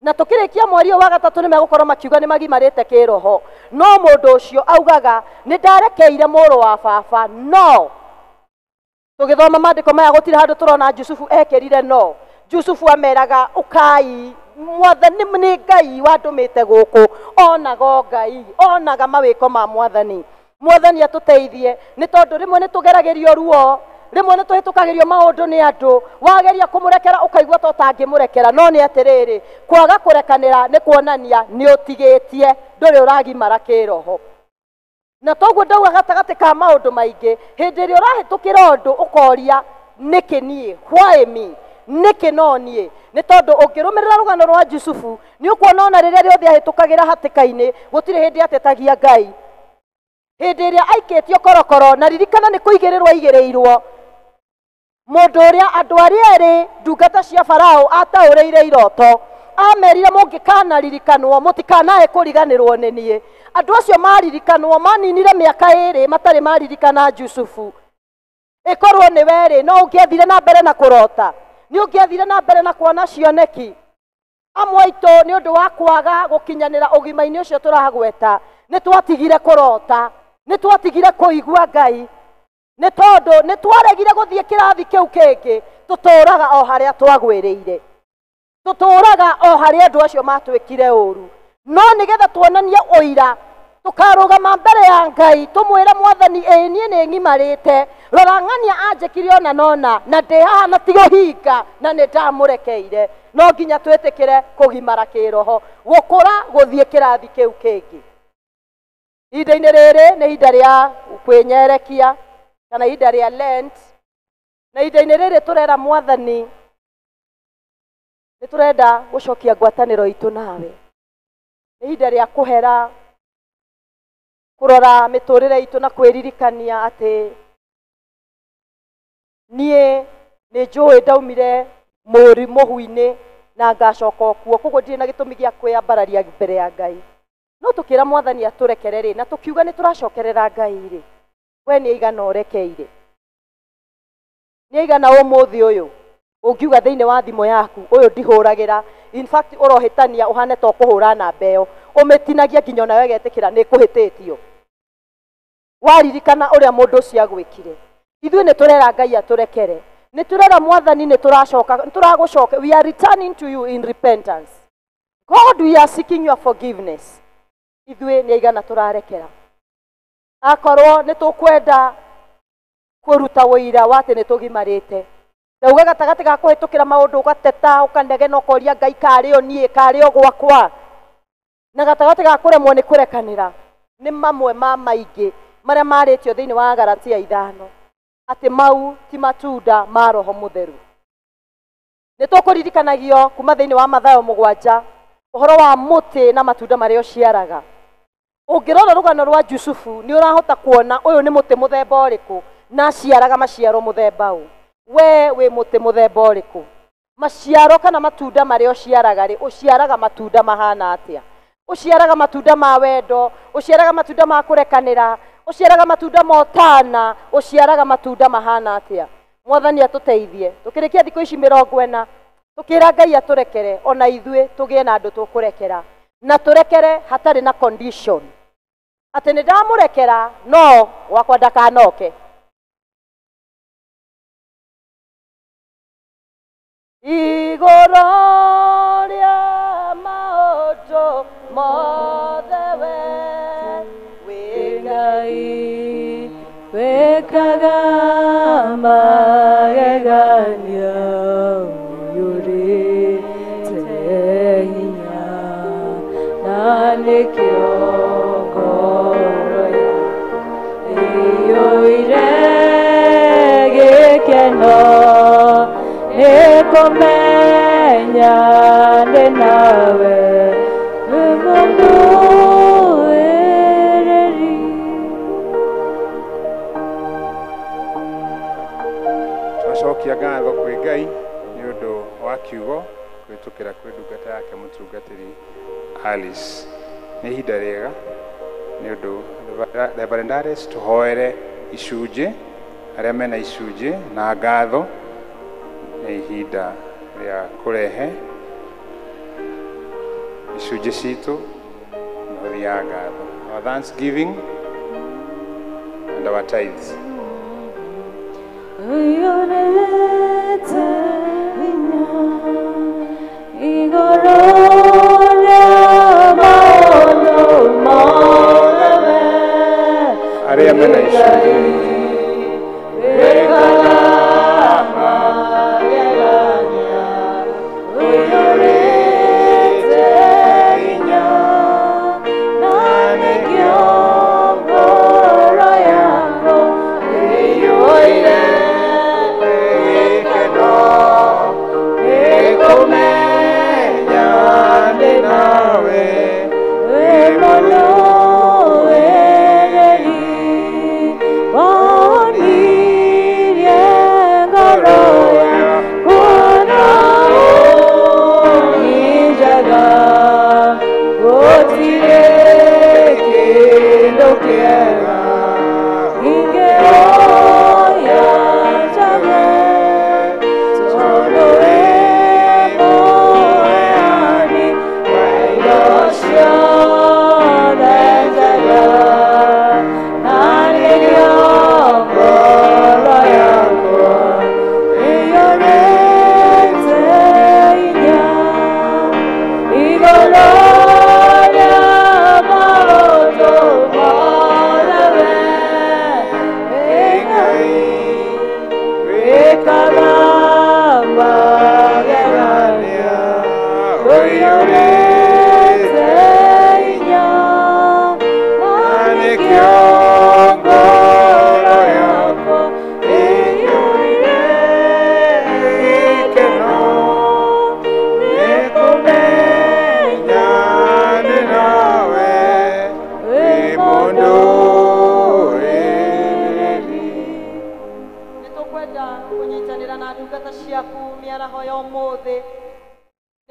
na tũkĩrĩkia mweri wa gatatũ nĩ megũkorwo makiuga nĩ magimarĩte kĩroho, no mũndũ ũcio augaga nĩ ndarekeire mũrũ wa baba. No tũgĩthoma maandĩko maya gũtirĩ handũ tũrona Jusufu ekĩrire no. Jusufu ameraga ũkai, Mwathani nĩ Ngai wandũmĩte gũkũ, onaga Ngai, onaga mawĩko ma Mwathani. Mwathani atũteithie nĩ tondũ rĩmwe nĩ tũgeragĩrio ruo, rĩmwe nĩ tũhĩtũkagĩrio maũndũ nĩ andũ, wageria kũmũrekera ũkaigua ta ũtangĩmũrekera. No nĩ atĩrĩrĩ, kwaga kũrekanĩra nĩ kuonania nĩ ũtigĩtie, ndũrĩ ũragimara kĩroho. Na toguo ndauga gatagatĩ ka maũndũ maingĩ, hĩndĩ ĩrĩa ũrahĩtũkĩra ũndũ ũkoria nĩkĩ niĩ, why me, nĩkĩ no niĩ. Nĩ tondũ ũngĩrũmĩrĩra rũgano rwa Jusufu nĩ ũkuona ona rĩrĩa rĩothe ahĩtũkagĩra hatĩka-inĩ gũtirĩ hĩndĩ atetagia Ngai. Hĩndĩ ĩrĩa aikĩtio korokoro, na ririkana nĩ kũigĩrĩrwo aigĩrĩirwo, mundu uria andu aria eri ndungata cia Farao ataũrĩire iroto amerire mũngĩkanaririkanwo mũtikanae kũriganĩrwo nĩ niĩ. Andũ acio maririkanwo maninire mĩaka ĩrĩ matarĩ maririkana Jusufu. Ĩkorwo nĩ werĩ no ũngĩathire na mbere na kũrota, nĩ ũngĩathire na mbere na kuona cioneki. Amwe aitũ nĩ ũndũ wa kwaga gũkinyanĩra ũgima-inĩ ũcio tũragweta nĩ twatigire kũrota, nĩ twatigire kũigua Ngai, nĩ tondũ nĩ twaregire gũthiĩ kĩrathi kĩu kĩngĩ. Tũtũũraga o harĩa twagwĩrĩire, tũtũũraga o harĩa andũ acio matwĩkire ũru. No nĩgetha tuonanie ũira tũkarũgama mbere ya Ngai tũmwĩre Mwathani, niĩ nĩ ngimarĩte, rora ng'ania anjĩkire ona nona na ndĩ haha na ti gũhinga na nĩ ndamũrekeire. No nginya twĩtĩkĩre kũgimara kĩroho, gũkũra gũthiĩ kĩrathi kĩu kĩngĩ. Ihinda-inĩ rĩrĩ nĩ ihinda rĩa kwĩnyerekia kana ihinda rĩa Lent, na ihinda-inĩ rĩrĩ tũrera Mwathani nĩ tũrenda gũcokia ngwatanĩro itũ nawe. Nĩ ihinda rĩa kũhera, kũrora mĩtũrĩre itũ na kwĩririkania atĩ niĩ nĩ njũĩ ndaumire mũhu-inĩ na ngacoka kuo, koguo ndirĩ na gĩtũmi gĩa kwĩyambararia mbere ya Ngai. No tũkĩra Mwathani atũrekere rĩ, na tũkiuga nĩ tũracokerera Ngai rĩ, we nĩ aigana ũrekeire? Nĩ aigana ũmũthĩ ũyũ ũngiuga thĩinĩ wa thimũ yaku ũyũ ndihũragĩra, in fact ũrohĩtania ũhane ta ũkũhũra namba ĩyo, ũmĩtinagia nginya onawe getĩkĩra nĩ kũhĩtĩtio? Waririkana ũrĩa mũndũ ũcio agwĩkire. Ithuĩ nĩ tũrera Ngai atũrekere, nĩ tũrera Mwathani, nĩ tũragũcoka. We are returning to you in repentance. God, we are seeking your forgiveness. Ithuĩ nĩ aigana tũrarekera. Akorwo nĩ tũkwenda kũruta wĩira wa atĩ nĩ tũgimarĩte, ndauga gatagatĩ ga kũhĩtũkĩra maũndũ ũgateta ũkanegena ũkoria Ngai karĩ o niĩ karĩ o gwakwa, na gatagatĩ ga kũremwo nĩ kũrekanĩra, nĩ mamwe ma maingĩ marĩa marĩtio thĩinĩ wa Galatia 5 atĩ mau ti matunda ma Roho Mũtheru. Nĩ tũkũririkanagio kuma thĩinĩ wa Mathayo 7 ũhoro wa mũtĩ na matunda marĩa ũciaraga. Ũngĩrora rũgano rwa Jusufu nĩ ũrahota kuona ũyũ nĩ mũtĩ mũthemba ũrĩkũ na aciaraga maciaro mũthemba ũũ. We wĩ mũtĩ mũthemba ũrĩkũ? Maciaro kana matunda marĩa ũciaraga rĩ, ũciaraga matunda mahana atĩa? Ũciaraga matunda ma wendo, ũciaraga matunda ma kũrekanĩra, ũciaraga matunda ma ũtana, ũciaraga matunda mahana atĩa? Mwathani atũteithie tũkĩrĩkia thikũ ici 40 tũkĩra Ngai atũrekere, ona ithuĩ tũgĩe na andũ tũkũrekera, na tũrekere hatarĩ na condition atĩ nĩ ndamũrekera no wakwa ndakanoke. Igũrũ rĩa maũndũ mothe wĩ Ngai wĩkaga magegania, ũiyũrĩte hinya na nĩkĩo ngoro ĩiyũire gĩkeno nĩ kũmenya ndĩ nawe wĩ mũndũ wĩrĩri. Twacokia ngatho kwĩ Ngai nĩ ũndũ wa kiugo kũhĩtũkĩra kwĩ ndungata yake mũtungatĩri Alice. Nĩ ihinda rĩega nĩ ũndũ Reverend Alice tũhoere icunjĩ arĩa mena icunjĩ na ngatho. Nĩ ihinda rĩa kũrehe icunjĩ citũ na ũthiaga ngatho, our thanksgiving and our tithes. Ũiyũrĩte hinya igũrũ rĩa maũndũ mothe arĩa mena icunjĩ wĩkaga magegania, ũiyũrĩte hinya na nĩkĩo ngoro yakwa ĩiyũire gĩkeno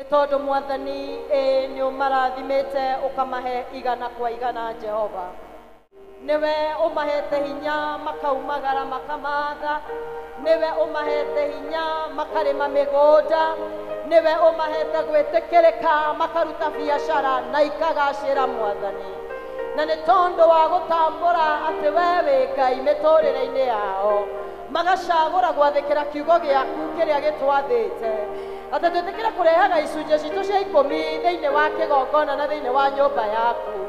Tondu mwathani ni umarathimite ukamahe igana kwa igana Jehova niwe umahete hinya makaumagara makamatha niwe umahete hinya makarima migunda niwe umahete gwitikirika makaruta biashara na ikagacira mwathani na ni tondu wa gutambura ati we wi Ngai miturire-ini yao magacagura gwathikira kiugo giaku kiria gitwathite ati twitikire kurehaga icunjĩ citũ cia 10 thĩinĩ wa kĩgongona na thĩinĩ wa nyũmba yaku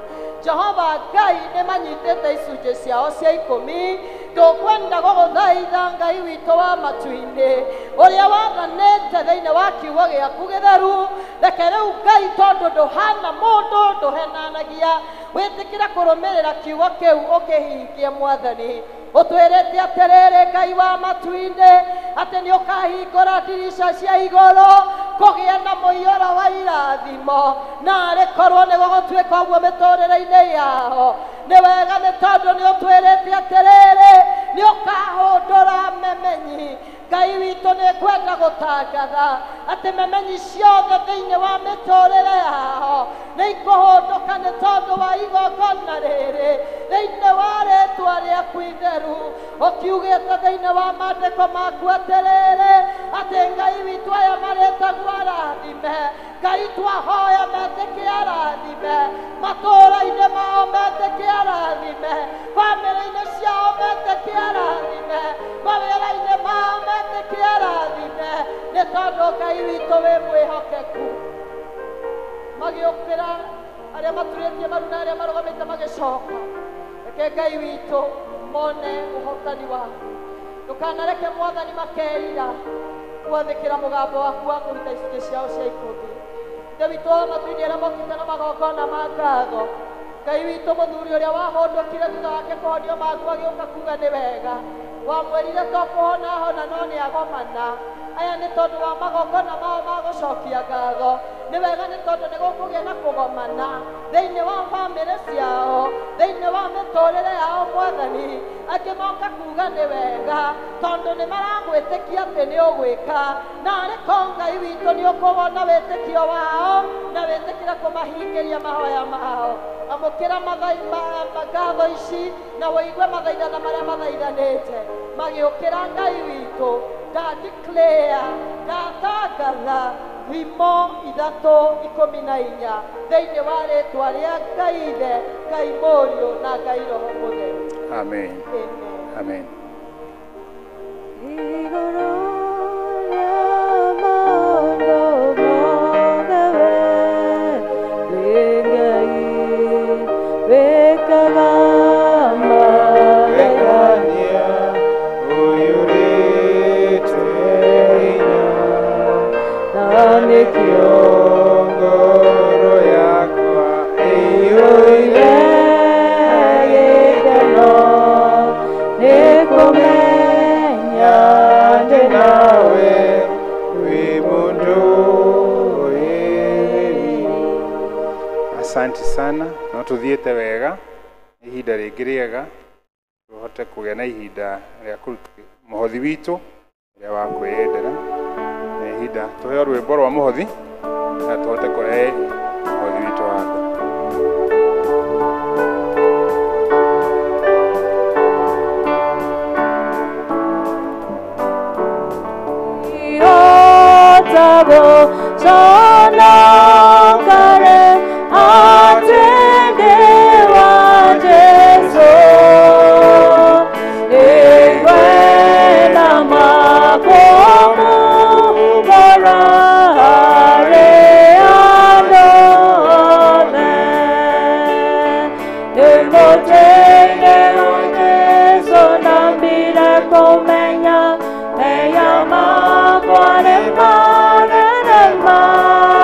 Jehova Ngai nĩ manyitĩte icunjĩ ciao cia 10 tũkwenda gũgũthaitha Ngai witũ wa matu-inĩ ũrĩa wathanĩte thĩinĩ wa kiugo gĩaku gĩtheru reke rĩu Ngai tondũ ndũhana mũndũ ndũhenanagia wĩtĩkĩre kũrũmĩrĩra kiugo kĩu ũkĩhingie mwathani utwirite atiriri Ngai wa matu-inĩ ati nĩ ũkahingũra ndirica cia igũrũ kũgĩa na mũiyũro wa irathimo na rĩkorwo nĩ gũgũtuĩka ũguo mĩtũrĩre-inĩ yao nĩ wega nĩ tondũ nĩ ũtwĩrĩte atĩrĩrĩ nĩ ũkahũndũra memenyi Ngai witũ nĩ kwenda gũtangatha atĩ memenyi ciothe thĩinĩ wa mĩtũrĩre yao nĩ ikũhũndũka nĩ tondũ wa igongona rĩrĩ thĩinĩ wa rĩtwa rĩaku itheru ũkiugĩte thĩinĩ wa maandĩko maku atĩrĩrĩ atĩ Ngai witũ aya marĩtagwo arathime Ngai twahoya metĩkie arathime matũũra-inĩ mao metĩkie arathime bamĩrĩ-inĩ ciao metĩkie arathime mawĩra-inĩ mao metĩkie arathime nĩ tondũ Ngai witũ wĩ mwĩhokeku magĩũkĩra arĩa maturĩtie maru na arĩa marũgamĩte magĩcoka reke Ngai witũ mone ũhotani waku ndũkanareke mwathani makerira gwathĩkĩra mũgambo waku wa kũruta icunjĩ ciao cia 10 Ithe witũ wa matu-inĩ arĩa mokĩte na magongona ma ngatho Ngai witũ mũthuri ũrĩa wahũndũkire thutha wake kũhonio maku agĩũka kuga nĩ wega wamwĩrire to kũhona hona no nĩ agomana aya nĩ tondũ wa magongona mao ma gũcokia ngatho nĩ wega nĩ tondũ nĩ gũkũgĩa na kũgomana thĩinĩ wa bamĩrĩ ciao thĩinĩ wa mĩtũrĩre yao mwathani angĩ moka kuga nĩ wega tondũ nĩ maragwĩtĩkia atĩ nĩ ũgwĩka na arĩko Ngai witũ nĩ ũkũwona wĩtĩkio wao na wĩtĩkĩre kũmahingĩria mahoya mao amũkĩra ngatho ici na wĩigue mathaithana marĩa mathaithanĩte magĩũkĩra Ngai witũ declare ndatangatha thimo 3:14 thĩinĩ wa rĩtwa rĩa Ngai Ithe Ngai Mũriũ na Ngai Roho Mũtheru. Amen. Amen. Asante sana no tuthiĩte wega ihinda rĩngĩ rĩega tũhote kũgĩa na ihinda rĩa kũruta mũhothi witũ rĩa wa kwĩyendera na ihinda tũheo rwĩmbo rwa mũhothi na tũhote kũrehe mũhothi witũ wa andũ. Kumenya, me llama por el mar en el mar.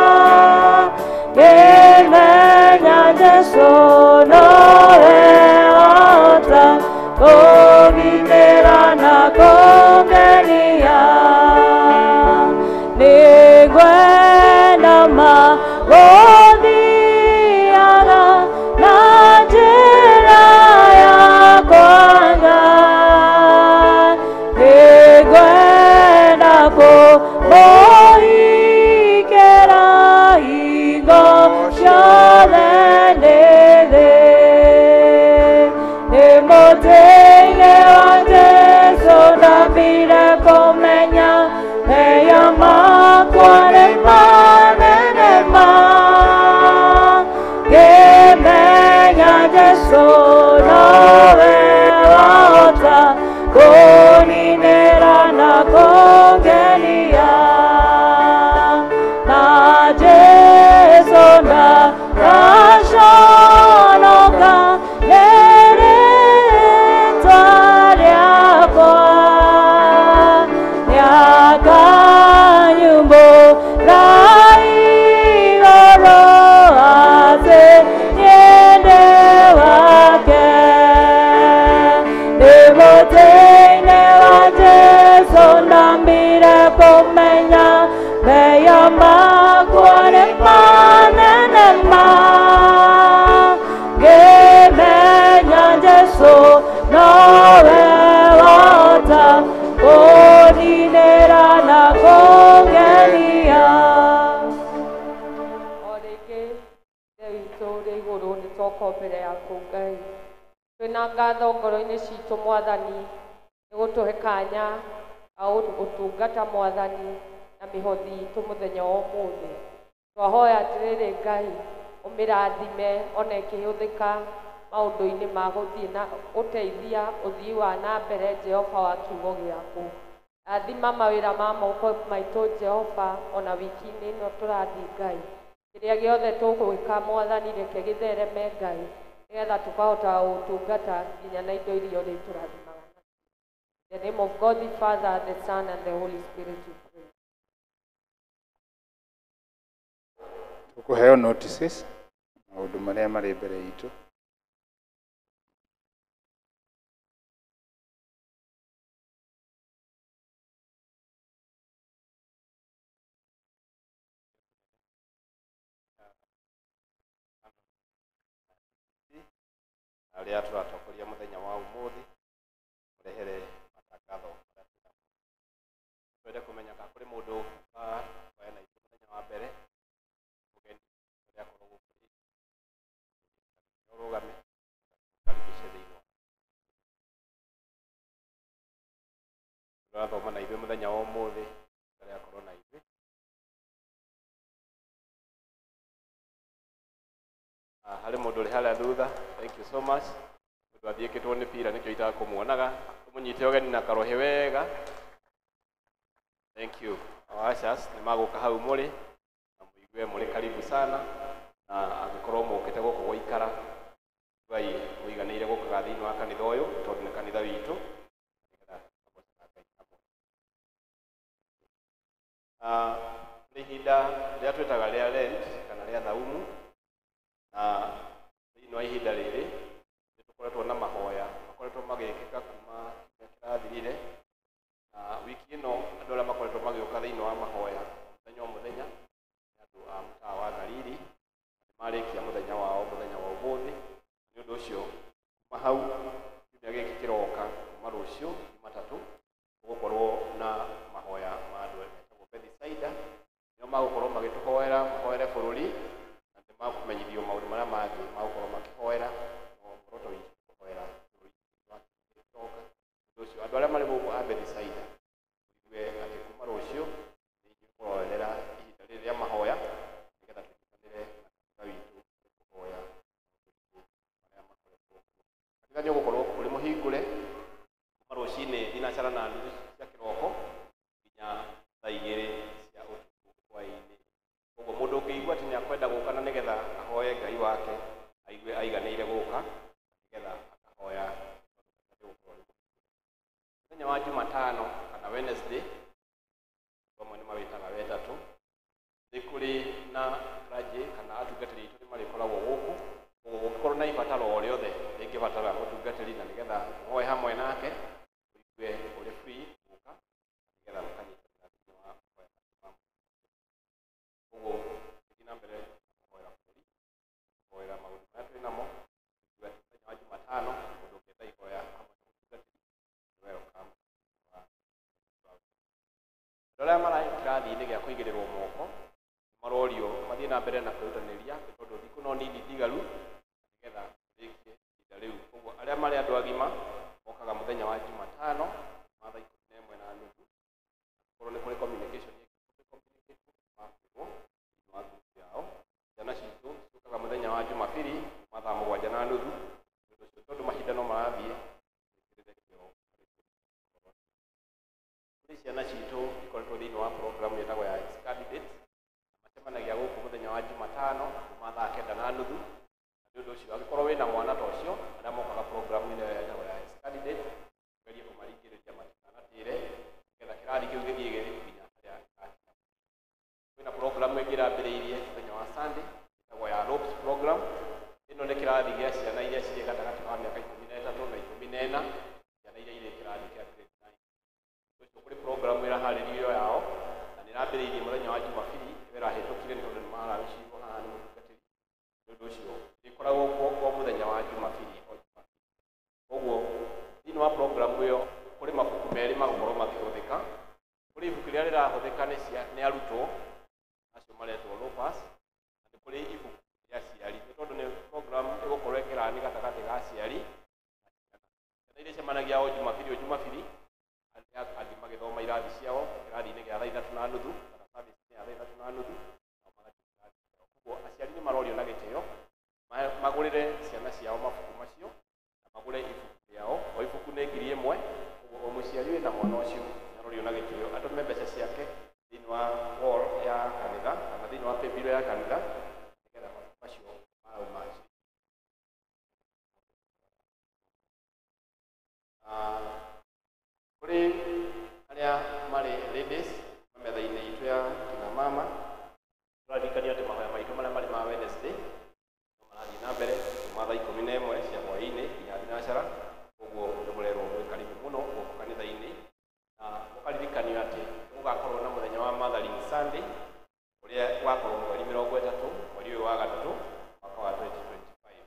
cia igũrũ nĩ twoka mbere yaku Ngai. Twĩna ngatho ngoro-inĩ citũ Mwathani nĩ gũtũhe kanya ga gũtungata Mwathani na mĩhothi itũ mũthenya wa ũmũthĩ. Twahoya atĩrĩrĩ Ngai, ũmĩrathime ona ĩkĩhũthĩka maũndũ-inĩ ma gũthiĩ na gũteithia ũthii wa na mbere Jehova wa kiugo gĩaku. Rathima mawĩra ma moko maitũ Jehova ona wiki-inĩ ĩno tũrathiĩ Ngai. Kĩrĩa gĩothe tũgwĩka Mwathani reke gĩthereme Ngai, nĩgetha tũkahota gũtungata nginya na indo iria ũrĩ tũrathimaga. In the name of God the Father, the Son and the Holy Spirit we pray. Tũkũheo notices maũndũ marĩa marĩ mbere itũ. Arĩa tũratongoria mũthenya wa ũmũthĩ ũrehere matangatho twende kũmenya kana kũrĩ mũndũ na itũ mũthenya wa mbere mũgeni ũrĩa akoragwo kũrĩ ũrũgame karibishe thĩinĩ wa tũrathoma na ithuĩ mũthenya wa ũmũthĩ ũrĩa akorwo na ithuĩ. Harĩ mũndũ ũrĩ harĩa thutha, thank you so much. Mũndũ athiĩkĩtwo nĩ pira nĩkĩo itakũmuonaga, tũmũnyite ũgeni na karohe wega. Thank you. Our ushers nĩ magũka hau mũrĩ na mũigue mũrĩ karibu sana, na angĩkorwo mũkĩte gũkũ gũikara Ngai mũiganĩire gũkaga thĩinĩ wa kanitha ũyũ tondũ nĩ kanitha witũ. Nĩ ihinda rĩrĩa twĩtaga rĩa Lent kana rĩa thaumu, na thĩinĩ wa ihinda rĩrĩ nĩ tũkoretwo na mahoya makoretwo magĩkĩka kuma kĩrathirire, na wiki ĩno andũ arĩa makoretwo magĩũka thĩinĩ wa mahoya mũthenya o mũthenya nĩ andũ a mũtaa wa Galili, nĩ marĩkia mũthenya wao mũthenya wa ũmũthĩ. Nĩ ũndũ ũcio kuma hau kiumia gĩkĩ kĩroka kuma rũciũ Jumatatũ gũgũkorwo na mahoya ma andũ metagwo Bethisaida, nĩo magũkorwo magĩtũhoera mahoere bũrũri na nĩ makũmenyithio maũndũ marĩa mangĩ magũkorwo makĩhoera mũroto witũ kũhoera bũrũri wa gĩcoka. Ũndũ ũcio andũ arĩa marĩ gũkũ a Bethisaida igue atĩ kuma rũciũ nĩ ingĩkũrorera ihinda rĩrĩ rĩa mahoya nĩgetha tũnyitanĩre na kanitha witũ kũhoya marĩa makoretwo kuo. Kanitha nĩ ũgũkorwo kũrĩ mũhingũre kuma rũcinĩ thinacara na nuthu cia kĩroko nginya thaa igĩrĩ cia ũtukũ hwaĩ-inĩ. Ũguo mũndũ ũngĩigua atĩ nĩ akwenda gũka na nĩgetha ahoe Ngai wake aigue aiganĩire gũka nĩgetha akahoya mũthenya wa Jumatano kana Wednesday, amwe nĩ mawĩtaga wetatũ, nĩ kũrĩ na clergy kana atungatĩri aitũ nĩ marĩkoragwo gũkũ. Ũguo gũngĩkorwo na ibataro o rĩothe rĩngĩbatara mũtungatĩri na nĩgetha mũhoe hamwe nake ũigue ũrĩ free gũka nĩgetha mũkanyitanĩra thĩinĩ wa mahoya macio. Ũguo gũthiĩ na mbere kũhoera bũrũri, kũhoera maũndũ marĩa twĩ namo, igue atĩ mũthenya wa Jumatano mũndũ ũngĩenda ihoya hamwe na mũtungatĩri welcome. Andũ arĩa marĩ kĩrathi-inĩ gĩa kũigĩrĩrwo moko marorio mathiĩ na mbere na kwĩrutanĩria tondũ thikũ no nini ndigaru nĩgetha rĩkie ihinda rĩu. Ũguo arĩa marĩ andũ agima mokaga mũthenya wa Jumatano mathaa 11:30. Korwo nĩ kũrĩ communication makwĩrwo thĩinĩ wa group yao. Ciana citũ ciũkaga mũthenya wa Jumapili mathaa 7:30. Tondũ mahinda no marathiĩ kũrĩ ciana citũ ikoretwo thĩinĩ wa program ĩtagwo ya Ex-Candidates, macemanagia gũkũ mũthenya wa Jumatano kuma thaa 9:30. Nĩ ũndũ ũcio angĩkorwo wĩna mwana ta ũcio arĩa mokaga program ĩyo ĩtagwo ya Ex-Candidates, gerie kũmaringĩrĩria matikanatĩre nĩgetha kĩrathi kĩu gĩthiĩ nginya harĩa gĩgakinya. Kwĩna program ĩngĩ ĩrambĩrĩirie mũthenya wa Sunday ĩtagwo ya Ropes program. Ĩno nĩ kĩrathi gĩa ciana iria cirĩ gatagatĩ ka mĩaka 13 na 14, ciana iria irĩ kĩrathi kĩa grade 9. Ũcio kũrĩ program ĩraharĩrio yao na nĩ ĩrambĩrĩirie mũthenya wa Jumapili ĩrahĩtũkire nĩ tondũ nĩ mararĩcirwo haha nĩ mũtungatĩri. Nĩ ũndũ ũcio ĩkoragwo kwa mũthenya wa Jumapili o Jumapili. Ũguo thĩinĩ wa program ĩyo kũrĩ mabuku merĩ magũkorwo makĩhũthĩka. Kũrĩ ibuku rĩrĩa rĩrahũthĩka nĩ arutwo acio maretwo Lopers, na nĩ kũrĩ ibuku rĩa aciari. Nĩ tondũ nĩ ciao Jumapili angĩ magĩthoma irathi ciao kĩrathi-inĩ gĩa 3:30 kana service ya 3:30 koguo aciari nĩ marorio na gĩtĩo magũrĩre ciana ciao mabuku macio na magũre ibuku rĩao o ibuku nĩ 1,000 koguo o mũciari wĩna mwana ũcio arorio na gĩtĩo atũme mbeca ciake thĩinĩ wa wall ya kanitha kana thĩinĩ wa paybill ya kanitha nĩgetha mabuku macio mauma kuri arĩa marĩ ladies metha-inĩ itũ ya kina mama tũraririkania atĩ mahoya maitũ marĩa marĩ ma Wednesday no marathiĩ na mbere kuma thaa 11 cia hwaĩ-inĩ nginya thinacara koguo nĩ mũrerwo mwĩ karibu mũno gũkũ kanitha-inĩ na mũkaririkanio atĩ gũgakorwo na mũthenya wa Mothering Sunday ũrĩa wakorwo mweri 30 mweri ũyũ wa gatatũ mwaka wa 2025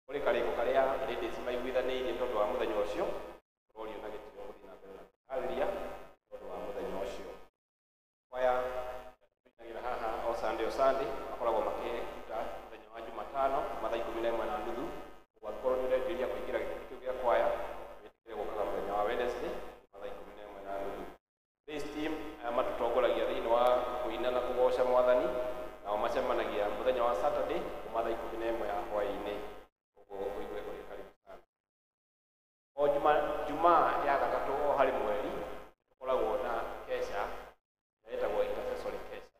kũrĩ karĩko karĩa ladies maiguithanĩirie tondũ wa mũthenya ũcio tũrorio na gĩtĩo gũthiĩ na mbere na kũharĩria tondũ wa mũthenya ũcio kwaya tũinagĩra haha o Sunday makoragwo makĩruta mũthenya wa Jumatano mathaa 11:30 ũguo angĩkorwo nĩ ũrerirĩria kũingĩra gĩkundi kĩu gĩa kwaya wĩtĩkĩre gũkaga mũthenya wa Wednesday mathaa 11:30 praise team matũtongoragia thĩinĩ wa kũina na kũgoca Mwathani nao macemanagia mũthenya wa Saturday kuma thaa 11 ya hwaĩ-inĩ ũguo ũigue ũrĩ karibu sana o Jumaa ya gatatũ o harĩ mweri tũkoragwo na kesha ĩtagwo intercessory kesha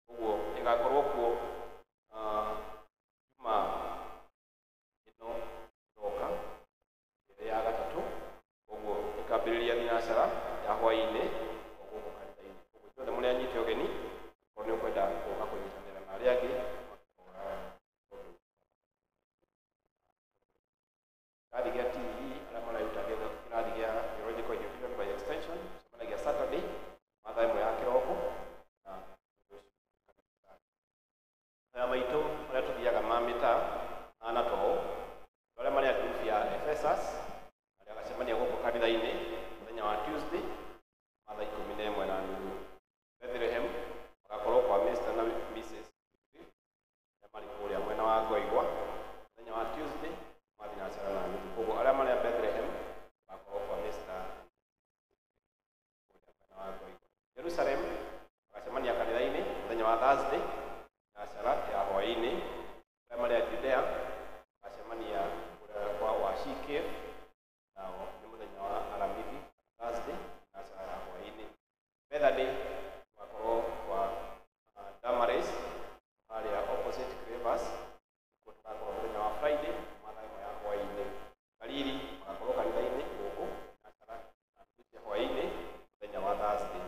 ũguo ĩgakorwo kuo Jumaa ĩno ĩroka ĩrĩ ya gatatũ ũguo ĩkambĩrĩria thinacara ya hwaĩ-inĩ ũguo kanitha-inĩ ũguo ithuothe mũrĩ anyite ũgeni korwo nĩ ũkwenda gũka kũnyitanĩra na arĩa angĩ kĩrathi gĩa TV arĩa mararuta kĩrathi gĩa Theological Education by Extension semanagia Saturday mathaa 1 ya kĩroko na aya maitũ arĩa tũthiaga mamĩta ana toho arĩa marĩ a group ya Ephesus arĩa agacemania gũkũ kanitha-inĩ mũthenya wa Tuesday mathaa 11:30 Bethlehem magakorwo kwa Mr. na Mrs. arĩa marĩ kũrĩa mwena wa Ngoigwa mũthenya wa Tuesday mathiĩ na cara na nuthu koguo arĩa marĩ a Bethlehem magakorwo kwa Mr. mwena wa Ngoigwa Jerusalem magacemania kanitha-inĩ mũthenya wa Thursday na cara ya hwaĩ-inĩ arĩa marĩ a Judea magacemania kũrĩa kwa Washike nao nĩ mũthenya wa Aramithi Thursday na cara ya hwaĩ-inĩ Bethany magakorwo kwa Damaris harĩa opposite Cravers kuo tũgakorwo mũthenya wa Friday mathaa 1 ya hwaĩ-inĩ Galili magakorwo kanitha-inĩ gũkũ na cara na cia hwaĩ-inĩ mũthenya wa Thursday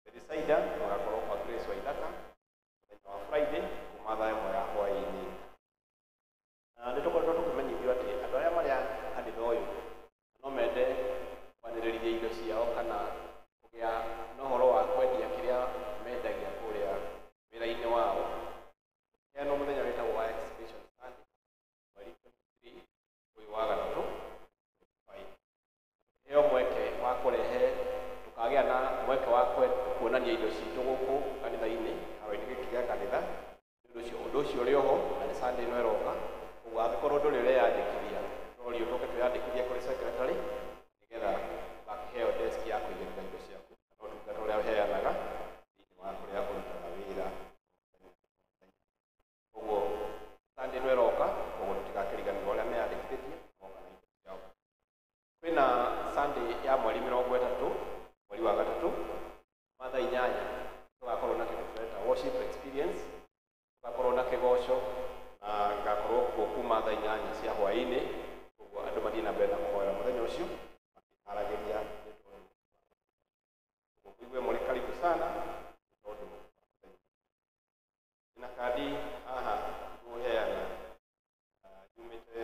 Bethsaida magakorwo kwa Grace Waithaka mũthenya wa Friday kuma thaa 1 ya hwaĩ-inĩ nĩ tũkoretwo tũkĩmenyithio atĩ andũ arĩa marĩ a kanitha ũyũ no mende kwanĩrĩria indo ciao kana kũgĩa na ũhoro wa kwendia kĩrĩa mendagia kũrĩa wĩra-inĩ wao heanwo mũthenya wĩtagwo wa Exhibition Sunday mweri 23 ũyũ wa gatatũ heo mweke wa kũrehe tũkagĩa na mweke wa kuonania indo citũ gũkũ kanitha-inĩ haro-inĩ gĩkĩ gĩa kanitha ũndũ ũcio ũrĩ oho na nĩ Sunday ĩno ĩroka ũguo angĩkorwo ndũrĩ ũreyandĩkithia tũrorio tũke twĩyandĩkithie kũrĩ secretary nĩgetha gakĩheo desk ya kũigĩrĩra indo ciaku na ũtungata ũrĩa ũheanaga thĩinĩ wa kũrĩa ũrutaga wĩra ũguo Sunday ĩno ĩroka ũguo tũtigakĩriganĩrwo arĩa meyandĩkithĩtie moka na indo ciao kwĩna Sunday ya mweri 30 mweri wa gatatũ mathaa 8 tũgakorwo na kĩndũ tũreta worship experience tũgakorwo na kĩgoco na ngakorwo kuo kuma thaa 8 cia hwaĩ-inĩ ũguo andũ mathiĩ na mbere na kũhoera mũthenya ũcio makĩharagĩria ũguo mũrĩ karibu sana tondũ na kadi haha kũheana yumĩte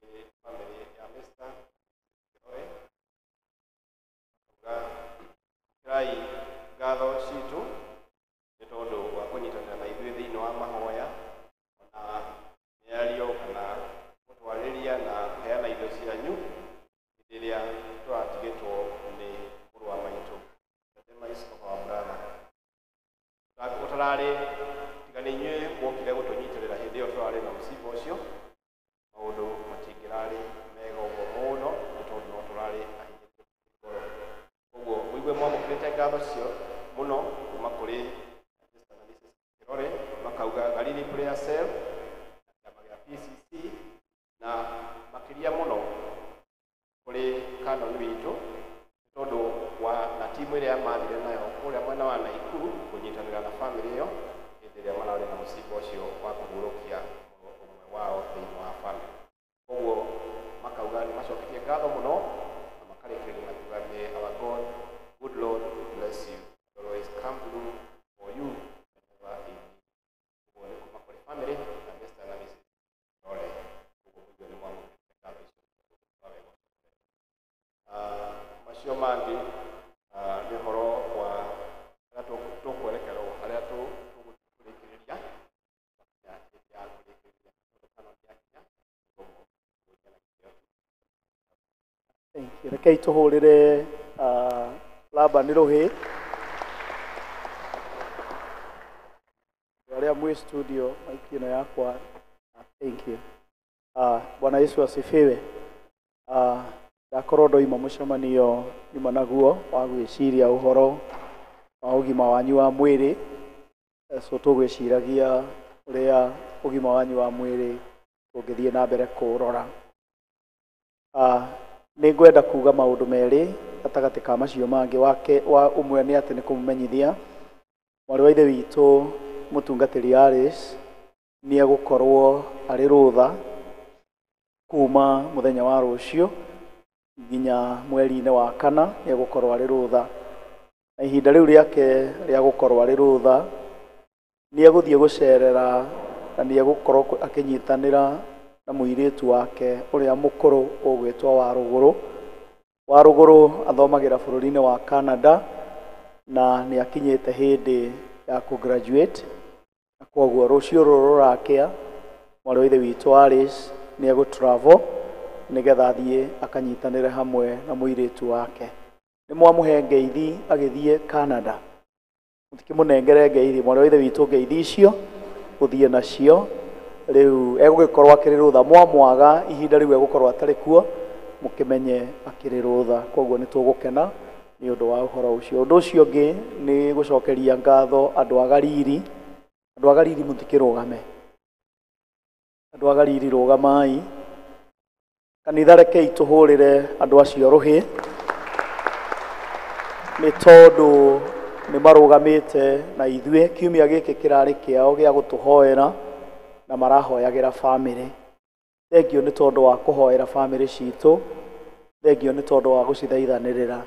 kũrĩ family ya Mr. Kĩrore kirai ngatho citũ nĩ tondũ wa kũnyitanĩra na ithuĩ thĩinĩ wa mahoya ona mĩario kana gũtwarĩria na kũheana indo cianyu hĩndĩ ĩrĩa tũratigĩtwo nĩ mũrũ wa maitũ ũtararĩ tiga nĩ inyuĩ mwokire gũtũnyitĩrĩra hĩndĩ ĩyo tũrarĩ na mũciba ũcio maũndũ matingĩrarĩ mega ũguo mũno nĩ tondũ no tũrarĩ Mariri Prayer Cell, kĩama gĩa PCC, na makĩria mũno kũrĩ canon witũ tondũ wa na timu ĩrĩa mathire nayo kũrĩa mwena wa Naikuru kũnyitanĩra na family ĩyo hĩndĩ ĩrĩa mararĩ na mũcibi ũcio wa kũhurũkia ũmwe wao thĩinĩ wa family. Koguo makauga nĩ macoketie ngatho mũno na makarĩkĩrĩria na kuuga may our God, good Lord, bless you, always come through for you whenever in need. Koguo nĩ kuma kũrĩ family na Mr. na Mrs. Role. Koguo mũigua nĩ mwamu ngatho icio wawega. Macio mangĩ nĩ ũhoro wa arĩa tũkwerekera arĩa tũkũrĩkĩrĩria rekei tũhũrĩre Laban Rũhĩ arĩa mwĩ studio maiki ĩno yakwa. Thank you. Bwana Yesu asifiwe. Ndakorwo ndoima mũcemanio nyuma naguo wa gwĩciria ũhoro wa ũgima wanyu wa mwĩrĩ, so tũgwĩciragia ũrĩa ũgima wanyu wa mwĩrĩ ũngĩthiĩ na mbere kũrora. Nĩ ngwenda kuuga maũndũ merĩ gatagatĩ ka macio mangĩ. Wa ũmwe nĩ atĩ nĩ kũmũmenyithia mwarĩ wa ithe witũ mũtungatĩri Alice nĩ egũkorwo arĩ rũtha kuma mũthenya wa rũciũ nginya mweri-inĩ wa kana, nĩ egũkorwo arĩ rũtha. Na ihinda rĩu rĩake rĩa gũkorwo arĩ rũtha nĩ egũthiĩ gũcerera na nĩ egũkorwo akĩnyitanĩra na mũirĩtu wake ũrĩa mũkũrũ ũgwĩtwo Warũgũrũ. Warũgũrũ athomagĩra bũrũri-inĩ wa Canada na nĩ akinyĩte hĩndĩ ya kũ-graduate, na koguo rũciũ rũrũ rũrakĩa mwarĩ wa ithe witũ Alice nĩ egũ-travel nĩgetha athiĩ akanyitanĩre hamwe na mũirĩtu wake. Nĩ mwamũhe ngeithi agĩthiĩ Canada, mũtikĩmũnengere ngeithi. Mwarĩ wa ithe witũ ngeithi icio gũthiĩ nacio. Rĩu egũgĩkorwo akĩrĩ rũtha, mwamwaga ihinda rĩu egũkorwo atarĩ kuo mũkĩmenye akĩrĩ rũtha. Koguo nĩ tũgũkena nĩ ũndũ wa ũhoro ũcio. Ũndũ ũcio ũngĩ nĩ gũcokeria ngatho andũ a Gariri. Andũ a Gariri mũtikĩrũgame, andũ a Gariri rũgamai. Kanitha rekei tũhũrĩre andũ acio rũhĩ nĩ tondũ nĩ marũgamĩte na ithuĩ. Kiumia gĩkĩ kĩrarĩ kĩao gĩa gũtũhoera na marahoyagĩra family. Thengio nĩ tondũ wa kũhoera family citũ, thengio nĩ tondũ wa gũcithaithanĩrĩra.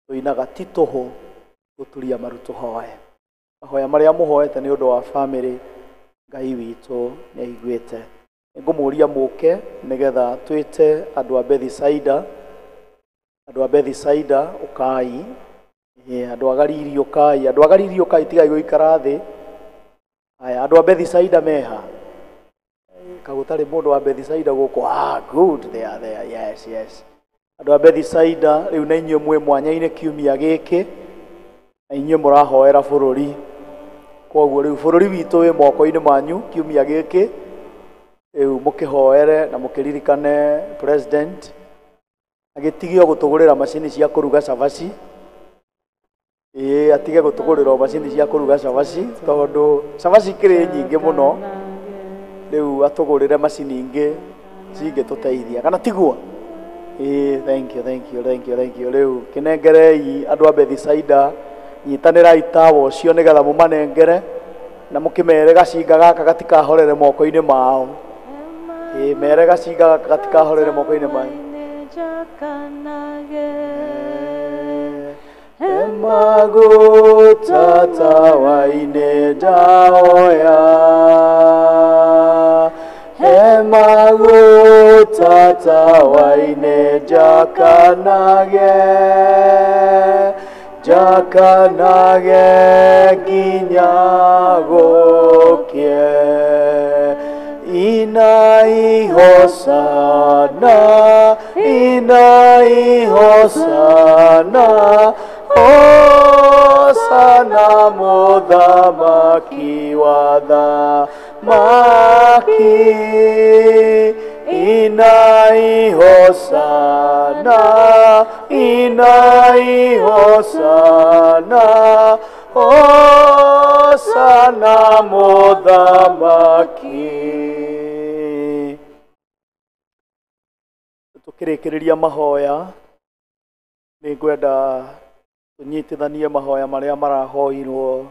Tũinaga ti tũhũ gũturia maru tũhoe. Mahoya marĩa mũhoete nĩ ũndũ wa family, Ngai witũ nĩ aiguĩte. Ngũmũria mũke nĩgetha twĩte andũ a Bethisaida. Andũ a Bethisaida ũkai, andũ a Gariri ũkai, andũ a Gariri ũkai, tigai gũikara thĩ. Aya andũ a Bethisaida meha, kagũtarĩ mũndũ wa Bethisaida gũkũ. Good, they are there. Yes, yes. Andũ a Bethisaida rĩu na inyuĩ mwĩ mwanya-inĩ kiumia gĩkĩ, na inyuĩ mũrahoera bũrũri. Koguo rĩu bũrũri witũ wĩ moko-inĩ manyu kiumia gĩkĩ. Rĩu mũkĩhoere na mũkĩririkane president agĩtigio gũtũgũrĩra macini cia kũruga cabaci. Atige gũtũgũrĩra macini cia kũruga cabaci tondũ cabaci kĩrĩ nyingĩ mũno. Rĩu atũgũrĩre macini ingĩ cingĩtũteithia, kana tiguo? Thank you, thank you, thank you, thank you. Rĩu kĩnengerei andũ a Bethisaida, nyitanĩrai tawa ũcio nĩgetha mũmanengere na mũkĩmere gacinga gaka gatikahorere moko-inĩ mao. Mere gacinga gaka gatikahorere moko-inĩ mao. Maguta tawa-inĩ ndaoya, maguta tawa-inĩ njakanage, njakanage nginya gũkĩe. Inai hosana, inai hosana, hosana mũthamaki wa thamaki. Inai hosana, inai hosana, hosana mwana mũthamaki. Tũkĩrĩkĩrĩria mahoya, nĩ ngwenda tũnyitithanie mahoya marĩa marahoirwo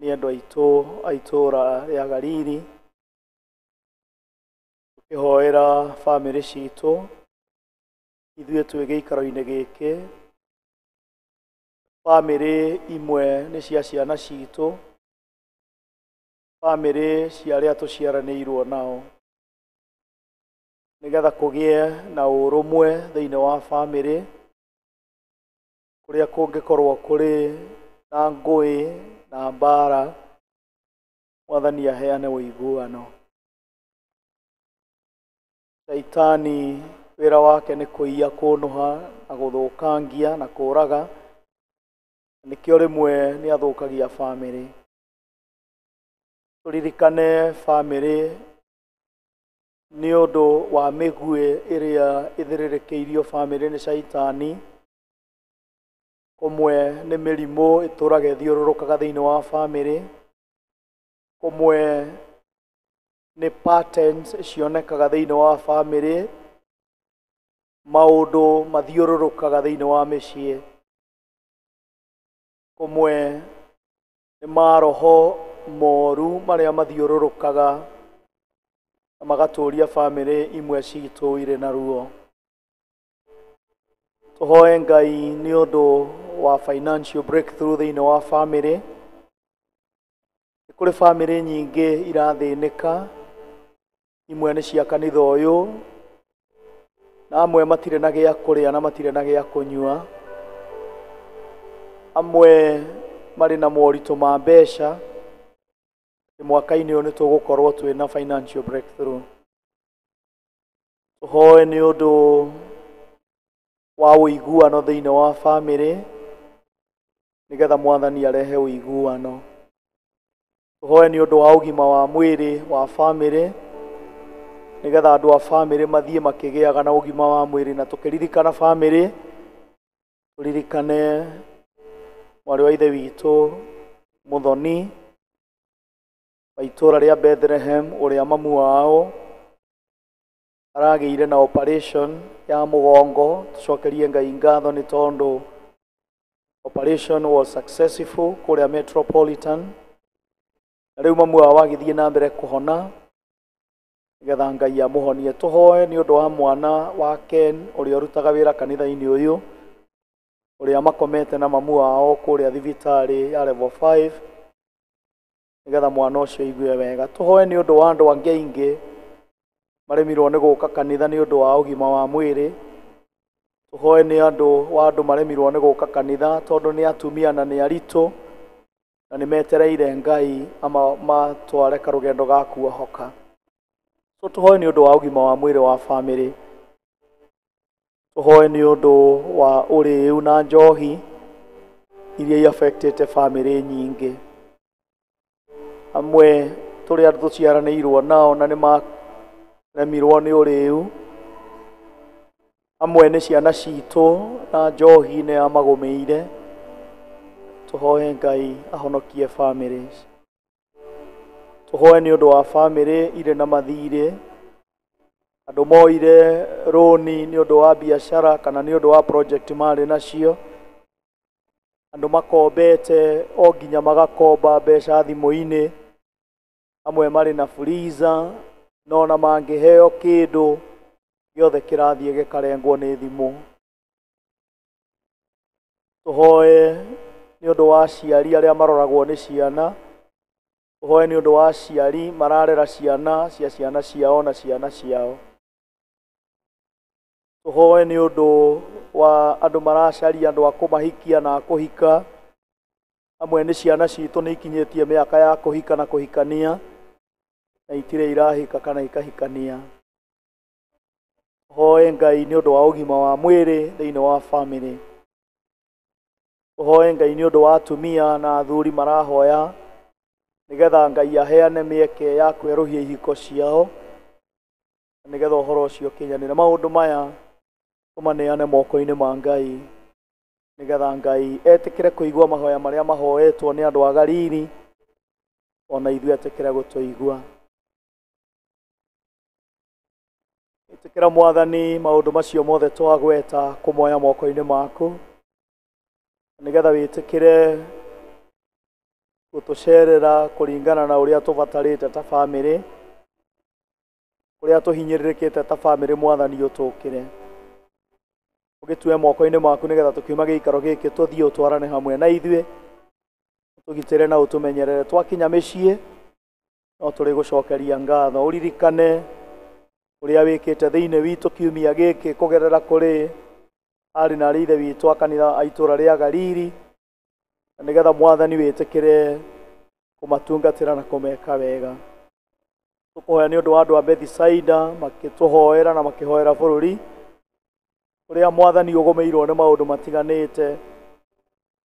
nĩ andũ aitũ a itũũra rĩa Gariri, tũkĩhoera bamĩrĩ citũ ithuĩ twĩ gĩikaro-inĩ gĩkĩ. Bamĩrĩ imwe nĩ cia ciana citũ, bamĩrĩ cia arĩa tũciaranĩirwo nao, nĩgetha kũgĩe na ũrũmwe thĩinĩ wa bamĩrĩ, kũrĩa kũngĩkorwo kũrĩ na ngũĩ na mbara, Mwathani aheane ũiguano. Shaitani wĩra wake nĩ kũiya, kũnũha na gũthũkangia na kũũraga, nĩkĩo rĩmwe nĩ athũkagia bamĩrĩ. Tũririkane bamĩrĩ nĩ ũndũ wa mĩguĩ ĩrĩa ĩthĩrĩrĩkĩirio bamĩrĩ nĩ Shaitani. Kũmwe nĩ mĩrimũ ĩtũraga ĩthiũrũrũkaga thĩinĩ wa bamĩrĩ, kũmwe nĩ patterns cionekaga thĩinĩ wa bamĩrĩ, maũndũ mathiũrũrũkaga thĩinĩ wa mĩciĩ, kũmwe nĩ maroho moru marĩa mathiũrũrũkaga na magatũũria bamĩrĩ imwe citũ irĩ na ruo. Tũhoe Ngai nĩ ũndũ wa financial breakthrough thĩinĩ wa bamĩrĩ. Nĩ kũrĩ bamĩrĩ nyingĩ irathĩnĩka, imwe nĩ cia kanitha ũyũ, na amwe matirĩ na gĩa kũrĩa na matirĩ na gĩa kũnyua, amwe marĩ na moritũ ma mbeca. Mwaka-inĩ ũyũ nĩ tũgũkorwo twĩ na financial breakthrough. Tũhoe nĩ ũndũ wa ũiguano thĩinĩ wa bamĩrĩ, nĩgetha Mwathani arehe ũiguano. Tũhoe nĩ ũndũ wa ũgima wa mwĩrĩ wa bamĩrĩ, nĩgetha andũ a bamĩrĩ mathiĩ makĩgĩaga na ũgima wa mwĩrĩ. Na tũkĩririkana bamĩrĩ, tũririkane mwarĩ wa ithe witũ Mũthoni wa itũũra rĩa Bethlehem, ũrĩa mamu wao aragĩire na operation ya mũgongo. Tũcokerie Ngai ngatho nĩ tondũ operation was successful kũrĩa Metropolitan, na rĩu mamu wao agĩthiĩ na mbere kũhona, nĩgetha Ngai amũhonie. Tũhoe nĩ ũndũ wa mwana wa Ken ũrĩa ũrutaga wĩra kanitha-inĩ ũyũ, ũrĩa makomete na mamu wao kũrĩa thibitarĩ ya level 5, nĩgetha mwana ũcio aigue wega. Tũhoe nĩ ũndũ wa andũ angĩ aingĩ maremirwo nĩ gũka kanitha nĩ ũndũ wa ũgima wa mwĩrĩ. Tũhoe nĩ andũ maremirwo nĩ gũka kanitha tondũ nĩ atumia na nĩ aritũ, na nĩ metereire Ngai ama matware karũgendo ga kuohoka. So tũhoe nĩ ũndũ wa ũgima wa mwĩrĩ wa bamĩrĩ. Tũhoe nĩ ũndũ wa ũrĩu na njohi iria iaffectĩte bamĩrĩ nyingĩ. Amwe tũrĩa tũciaranĩirwo nao na nĩ maremirwo nĩ ũrĩu, amwe nĩ ciana citũ na njohi nĩ yamagũmĩire. Tũhoe Ngai ahonokie bamĩrĩ. Tũhoe nĩ ũndũ wa bamĩrĩ irĩ na mathirĩ, andũ moire rũni nĩ ũndũ wa biacara kana nĩ ũndũ wa project marĩ nacio, andũ makombete o nginya magakomba mbeca thimũ-inĩ, amwe marĩ na freezer, no na mangĩheo kĩndũ gĩothe kĩrathiĩ gĩkarengwo nĩ thimũ. Tũhoe nĩ ũndũ wa aciari arĩa maroragwo nĩ ciana, tũhoe nĩ ũndũ wa aciari mararera ciana cia ciana ciao na ciana ciao. Tũhoe nĩ ũndũ wa andũ maracaria andũ a kũmahikia na kũhika, amwe nĩ ciana citũ nĩ ikinyĩtie mĩaka ya kũhika na kũhikania, na itirĩ irahika kana ikahikania. Tũhoe Ngai nĩ ũndũ wa ũgima wa mwĩrĩ thĩinĩ wa bamĩrĩ. Tũhoe Ngai nĩ ũndũ wa atumia na athuri marahoya, nĩgetha Ngai aheane mĩeke ya kwerũhia ihiko ciao, nĩgetha ũhoro ũcio ũkinyanĩre. Maũndũ maya tũmaneane moko-inĩ ma Ngai, nĩgetha Ngai etĩkĩre kũigua mahoya marĩa mahoetwo nĩ andũ a Gariri, ona ithuĩ etĩkĩre gũtũigua. Ĩtĩkĩra Mwathani maũndũ macio mothe twagweta kũmoya moko-inĩ maku, nĩgetha wĩtĩkĩre gũtũcerera kũringana na ũrĩa tũbatarĩte ta bamĩrĩ, ũrĩa tũhinyĩrĩrĩkĩte ta bamĩrĩ. Mwathani ũtũkĩre, ũgĩtue moko-inĩ maku nĩgetha tũkiuma gĩikaro gĩkĩ tũthiĩ ũtwarane hamwe na ithuĩ, tũgitĩre na ũtũmenyerere. Twakinya mĩciĩ no tũrĩ gũcokeria ngatho. Ũririkane ũrĩa wĩkĩte thĩinĩ witũ kiumia gĩkĩ kũgerera kũrĩ arĩ na ithe witũ a kanitha a itũũra rĩa Galili, nĩgetha Mwathani wĩtĩkĩre kũmatungatĩra na kũmeka wega. Tũkũhoya nĩ ũndũ wa andũ a Bethisaida makĩtũhoera na makĩhoera bũrũri ũrĩa Mwathani ũgũmĩirwo nĩ maũndũ matiganĩte.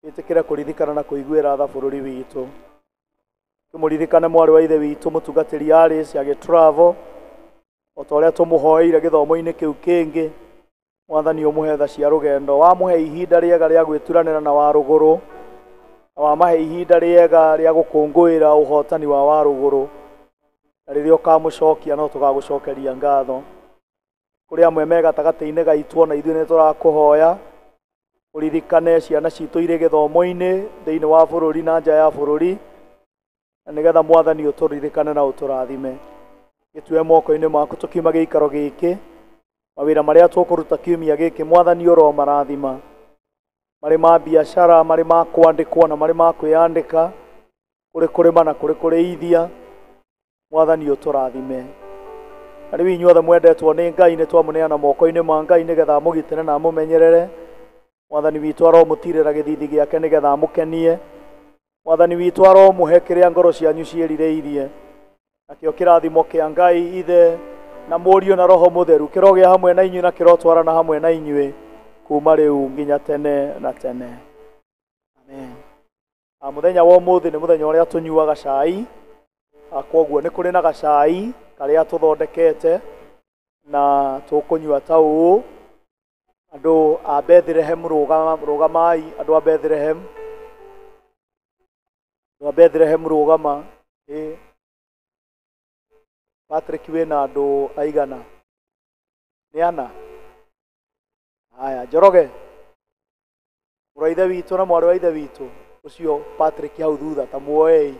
Wĩtĩkĩre kũririkana na kũiguĩra tha bũrũri witũ. Tũmũririkane mwarĩ wa ithe witũ mũtungatĩri Alice agĩtravel, o ta ũrĩa tũmũhoeire gĩthomo-inĩ kĩu kĩngĩ. Mwathani ũmũhe tha cia rũgendo, wamũhe ihinda rĩega rĩa gwĩturanĩra na Warũgũrũ, na wamahe ihinda rĩega rĩa gũkũngũĩra ũhotani wa Warũgũrũ, na rĩrĩa ũkamũcokia no tũgagũcokeria ngatho. Kũrĩ amwe me gatagatĩ-inĩ gaitũ ona ithuĩ nĩ tũrakũhoya ũririkane ciana citũ irĩ gĩthomo-inĩ thĩinĩ wa bũrũri na nja ya bũrũri, na nĩgetha Mwathani ũtũririkane na ũtũrathime. Gĩtue moko-inĩ maku tũkiuma gĩikaro gĩkĩ, mawĩra marĩa tũkũruta kiumia gĩkĩ Mwathani ũromarathima, marĩ ma biacara, marĩ ma kwandĩkwo na marĩ ma kwĩyandĩka, kũrĩ kũrĩma na kũrĩ kũrĩithia. Mwathani ũtũrathime. Na rĩu inyuothe mwendetwo nĩ Ngai nĩ twamũneana moko-inĩ ma Ngai nĩgetha amũgitĩre na amũmenyerere. Mwathani witũ aromũtirĩra gĩthithi gĩake nĩgetha amũkenie. Mwathani witũ aromũhe kĩrĩa ngoro cianyu ciĩrirĩirie. Nakĩo kĩrathimo kĩa Ngai Ithe na Mũriũ na Roho Mũtheru kĩrogĩa hamwe na inyuĩ na kĩrotwarana hamwe na inyuĩ kuma rĩu nginya tene na tene. Amen. Mũthenya wa ũmũthĩ nĩ mũthenya ũrĩa tũnyuaga cai. Koguo nĩ kũrĩ na gacai karĩa tũthondekete na tũkũnyua ta ũũ. Andũ a Bethlehem rũgamai, andũ a Bethlehem. Andũ a Bethlehem rũgama. Patrick wĩna andũ aigana? Nĩ ana? Haya, Njoroge. Mũrũ wa ithe witũ na mwarĩ wa ithe witũ ũcio Patrick hau thutha ta muoei.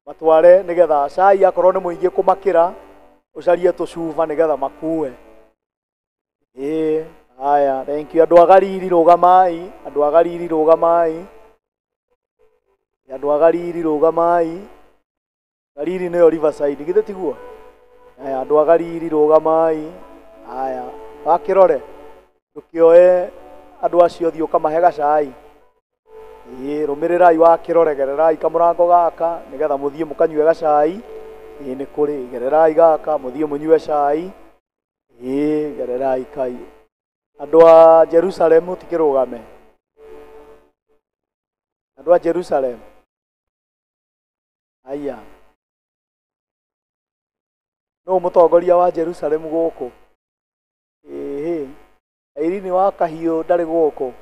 Matware nĩgetha cai akorwo nĩ mũingĩ kũmakĩra ũcarie tũcuba nĩgetha makue. Haya, thank you. Andũ a Galili rũgamai, andũ a Galili rũgamai. Andũ a Galili rũgamai. Galili nĩyo Riverside, githĩ tiguo? Haya, andũ a Galili rũgamai. Haya, wakĩrore ndũkĩoe andũ acio thiĩ ũkamahe gacai. Rũmĩrĩrai wakĩrore, gererai kamũrango gaka nĩgetha mũthiĩ mũkanyue gacai. Nĩ kũrĩ, gererai gaka mũthiĩ mũnyue cai. Gererai kai. Andũ a Jerusalem tikĩrũgame. Andũ a Jerusalem. Aya. No mũtongoria wa Jerusalem gũkũ. Airini wa Kahiũ ndarĩ gũkũ.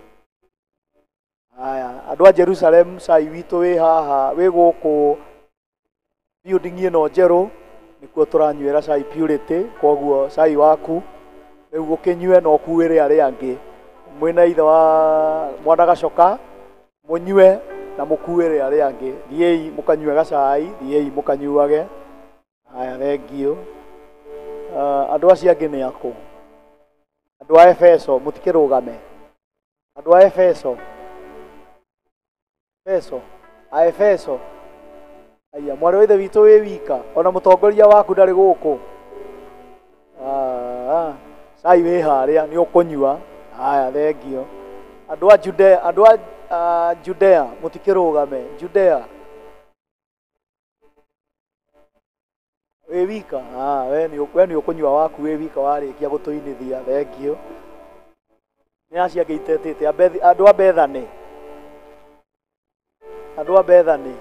Aya, andũ a Jerusalem cai witũ wĩ haha, wĩ gũkũ building ĩno njerũ, nĩkuo tũranyuĩra cai Purity. Koguo cai waku rĩu ũkĩnyue na ũkuĩre arĩa angĩ. Mwĩna ithe wa Mwana Gacoka mũnyue na mũkuĩre arĩa angĩ. Thiĩi mũkanyue gacai, thiĩi mũkanyuage. Haya, thengio. Andũ acio angĩ nĩ akũ? Andũ a Efeso mũtikĩrũgame. Andũ a Efeso. A Efeso. Aya, mwarĩ wa ithe witũ wĩ wika, ona mũtongoria waku ndarĩ gũkũ. Cai wĩ harĩa nĩ ũkũnyua. Haya, thengio. Andũ a Judea, andũ a Judea mũtikĩrũgame. Judea. Wĩ wika? We nĩ ũkũnyua waku wĩ wika warĩkia gũtũinithia. Thengio. Nĩ acio angĩ itetĩte. Andũ a Bethany. Andũ a Bethany.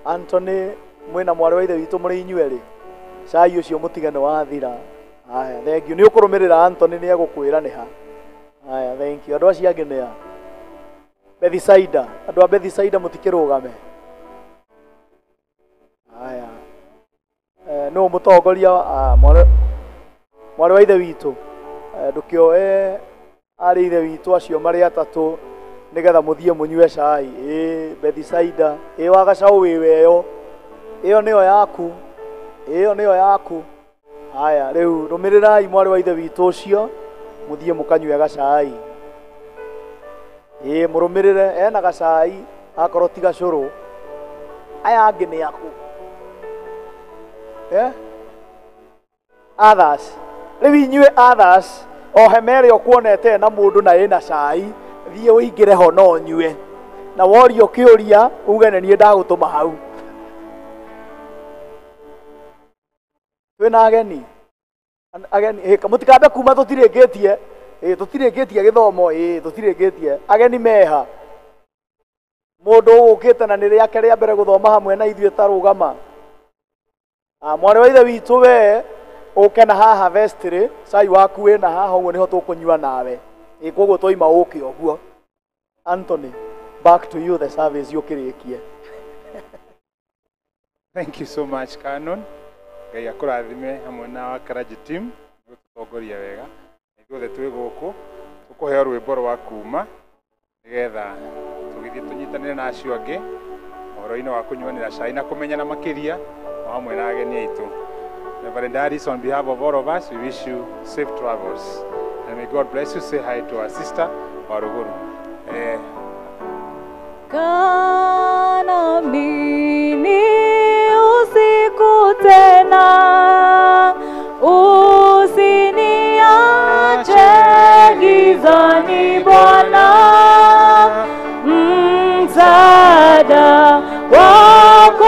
Anthony mwĩna mwarĩ wa ithe witũ mũrĩ inyuerĩ. Cai ũcio mũtige nĩ wathira. Haya, thengio. Nĩ ũkũrũmĩrĩra Anthony nĩ egũkwĩra nĩ ha. Haya, thank you. Andũ acio angĩ nĩ a? Bethisaida. Andũ a Bethisaida mũtikĩrũgame. no mutongoria mwari wa ithe witũ ndũkĩoe arĩ ithe witũ acio marĩ atatũ nigetha muthie munyue cai Bethisaida wa gacaũ wĩweyo ĩyo nĩyo yaku haya rĩu rũmĩrĩrai mwari wa ithe witũ ũcio muthie mũkanyue gacai mũrũmĩrĩre ena gacai akorwo ti gacũrũ aya angĩ nĩ aku others rĩu inyuĩ others o hema ĩrĩa ũkuonete na mũndũ na ĩna cai thiĩ ũingĩre ho no nyue na worio kĩũria uge nĩ niĩ ndagũtũma hau twĩna ageni mũtikambe kuma tũtirĩkĩtie gĩthomo tũtirĩkĩtie ageni meha mũndũ ũgũkĩte na nĩ rĩake rĩa mbere gũthoma hamwe na ithuĩ tarũgama mwarĩ wa ithe witũ we ũke na haha vestry cai waku wĩna haha ũguo nĩho tũkũnyua nawe koguo twaima ũke ũguo Anthony back to you the service yũkĩrĩkie. Thank you so much Canon. Ngai akũrathime hamwe na wakaraji team gũtongoria wega ithuothe twĩ gũkũ tũkũheo rwĩmbo rwa kuma nĩgetha tũgĩthiĩ tũnyitanĩre na acio angĩ ũhoro-inĩ wa kũnyuanĩra cai na kũmenyana makĩria o hamwe na ageni aitũ. Reverend Aris, on behalf of all of us, we wish you safe travels and may God bless you. Say hi to our sister Waruguru. Kana mini usiku tena usiniache gizani Bwana, msaada wako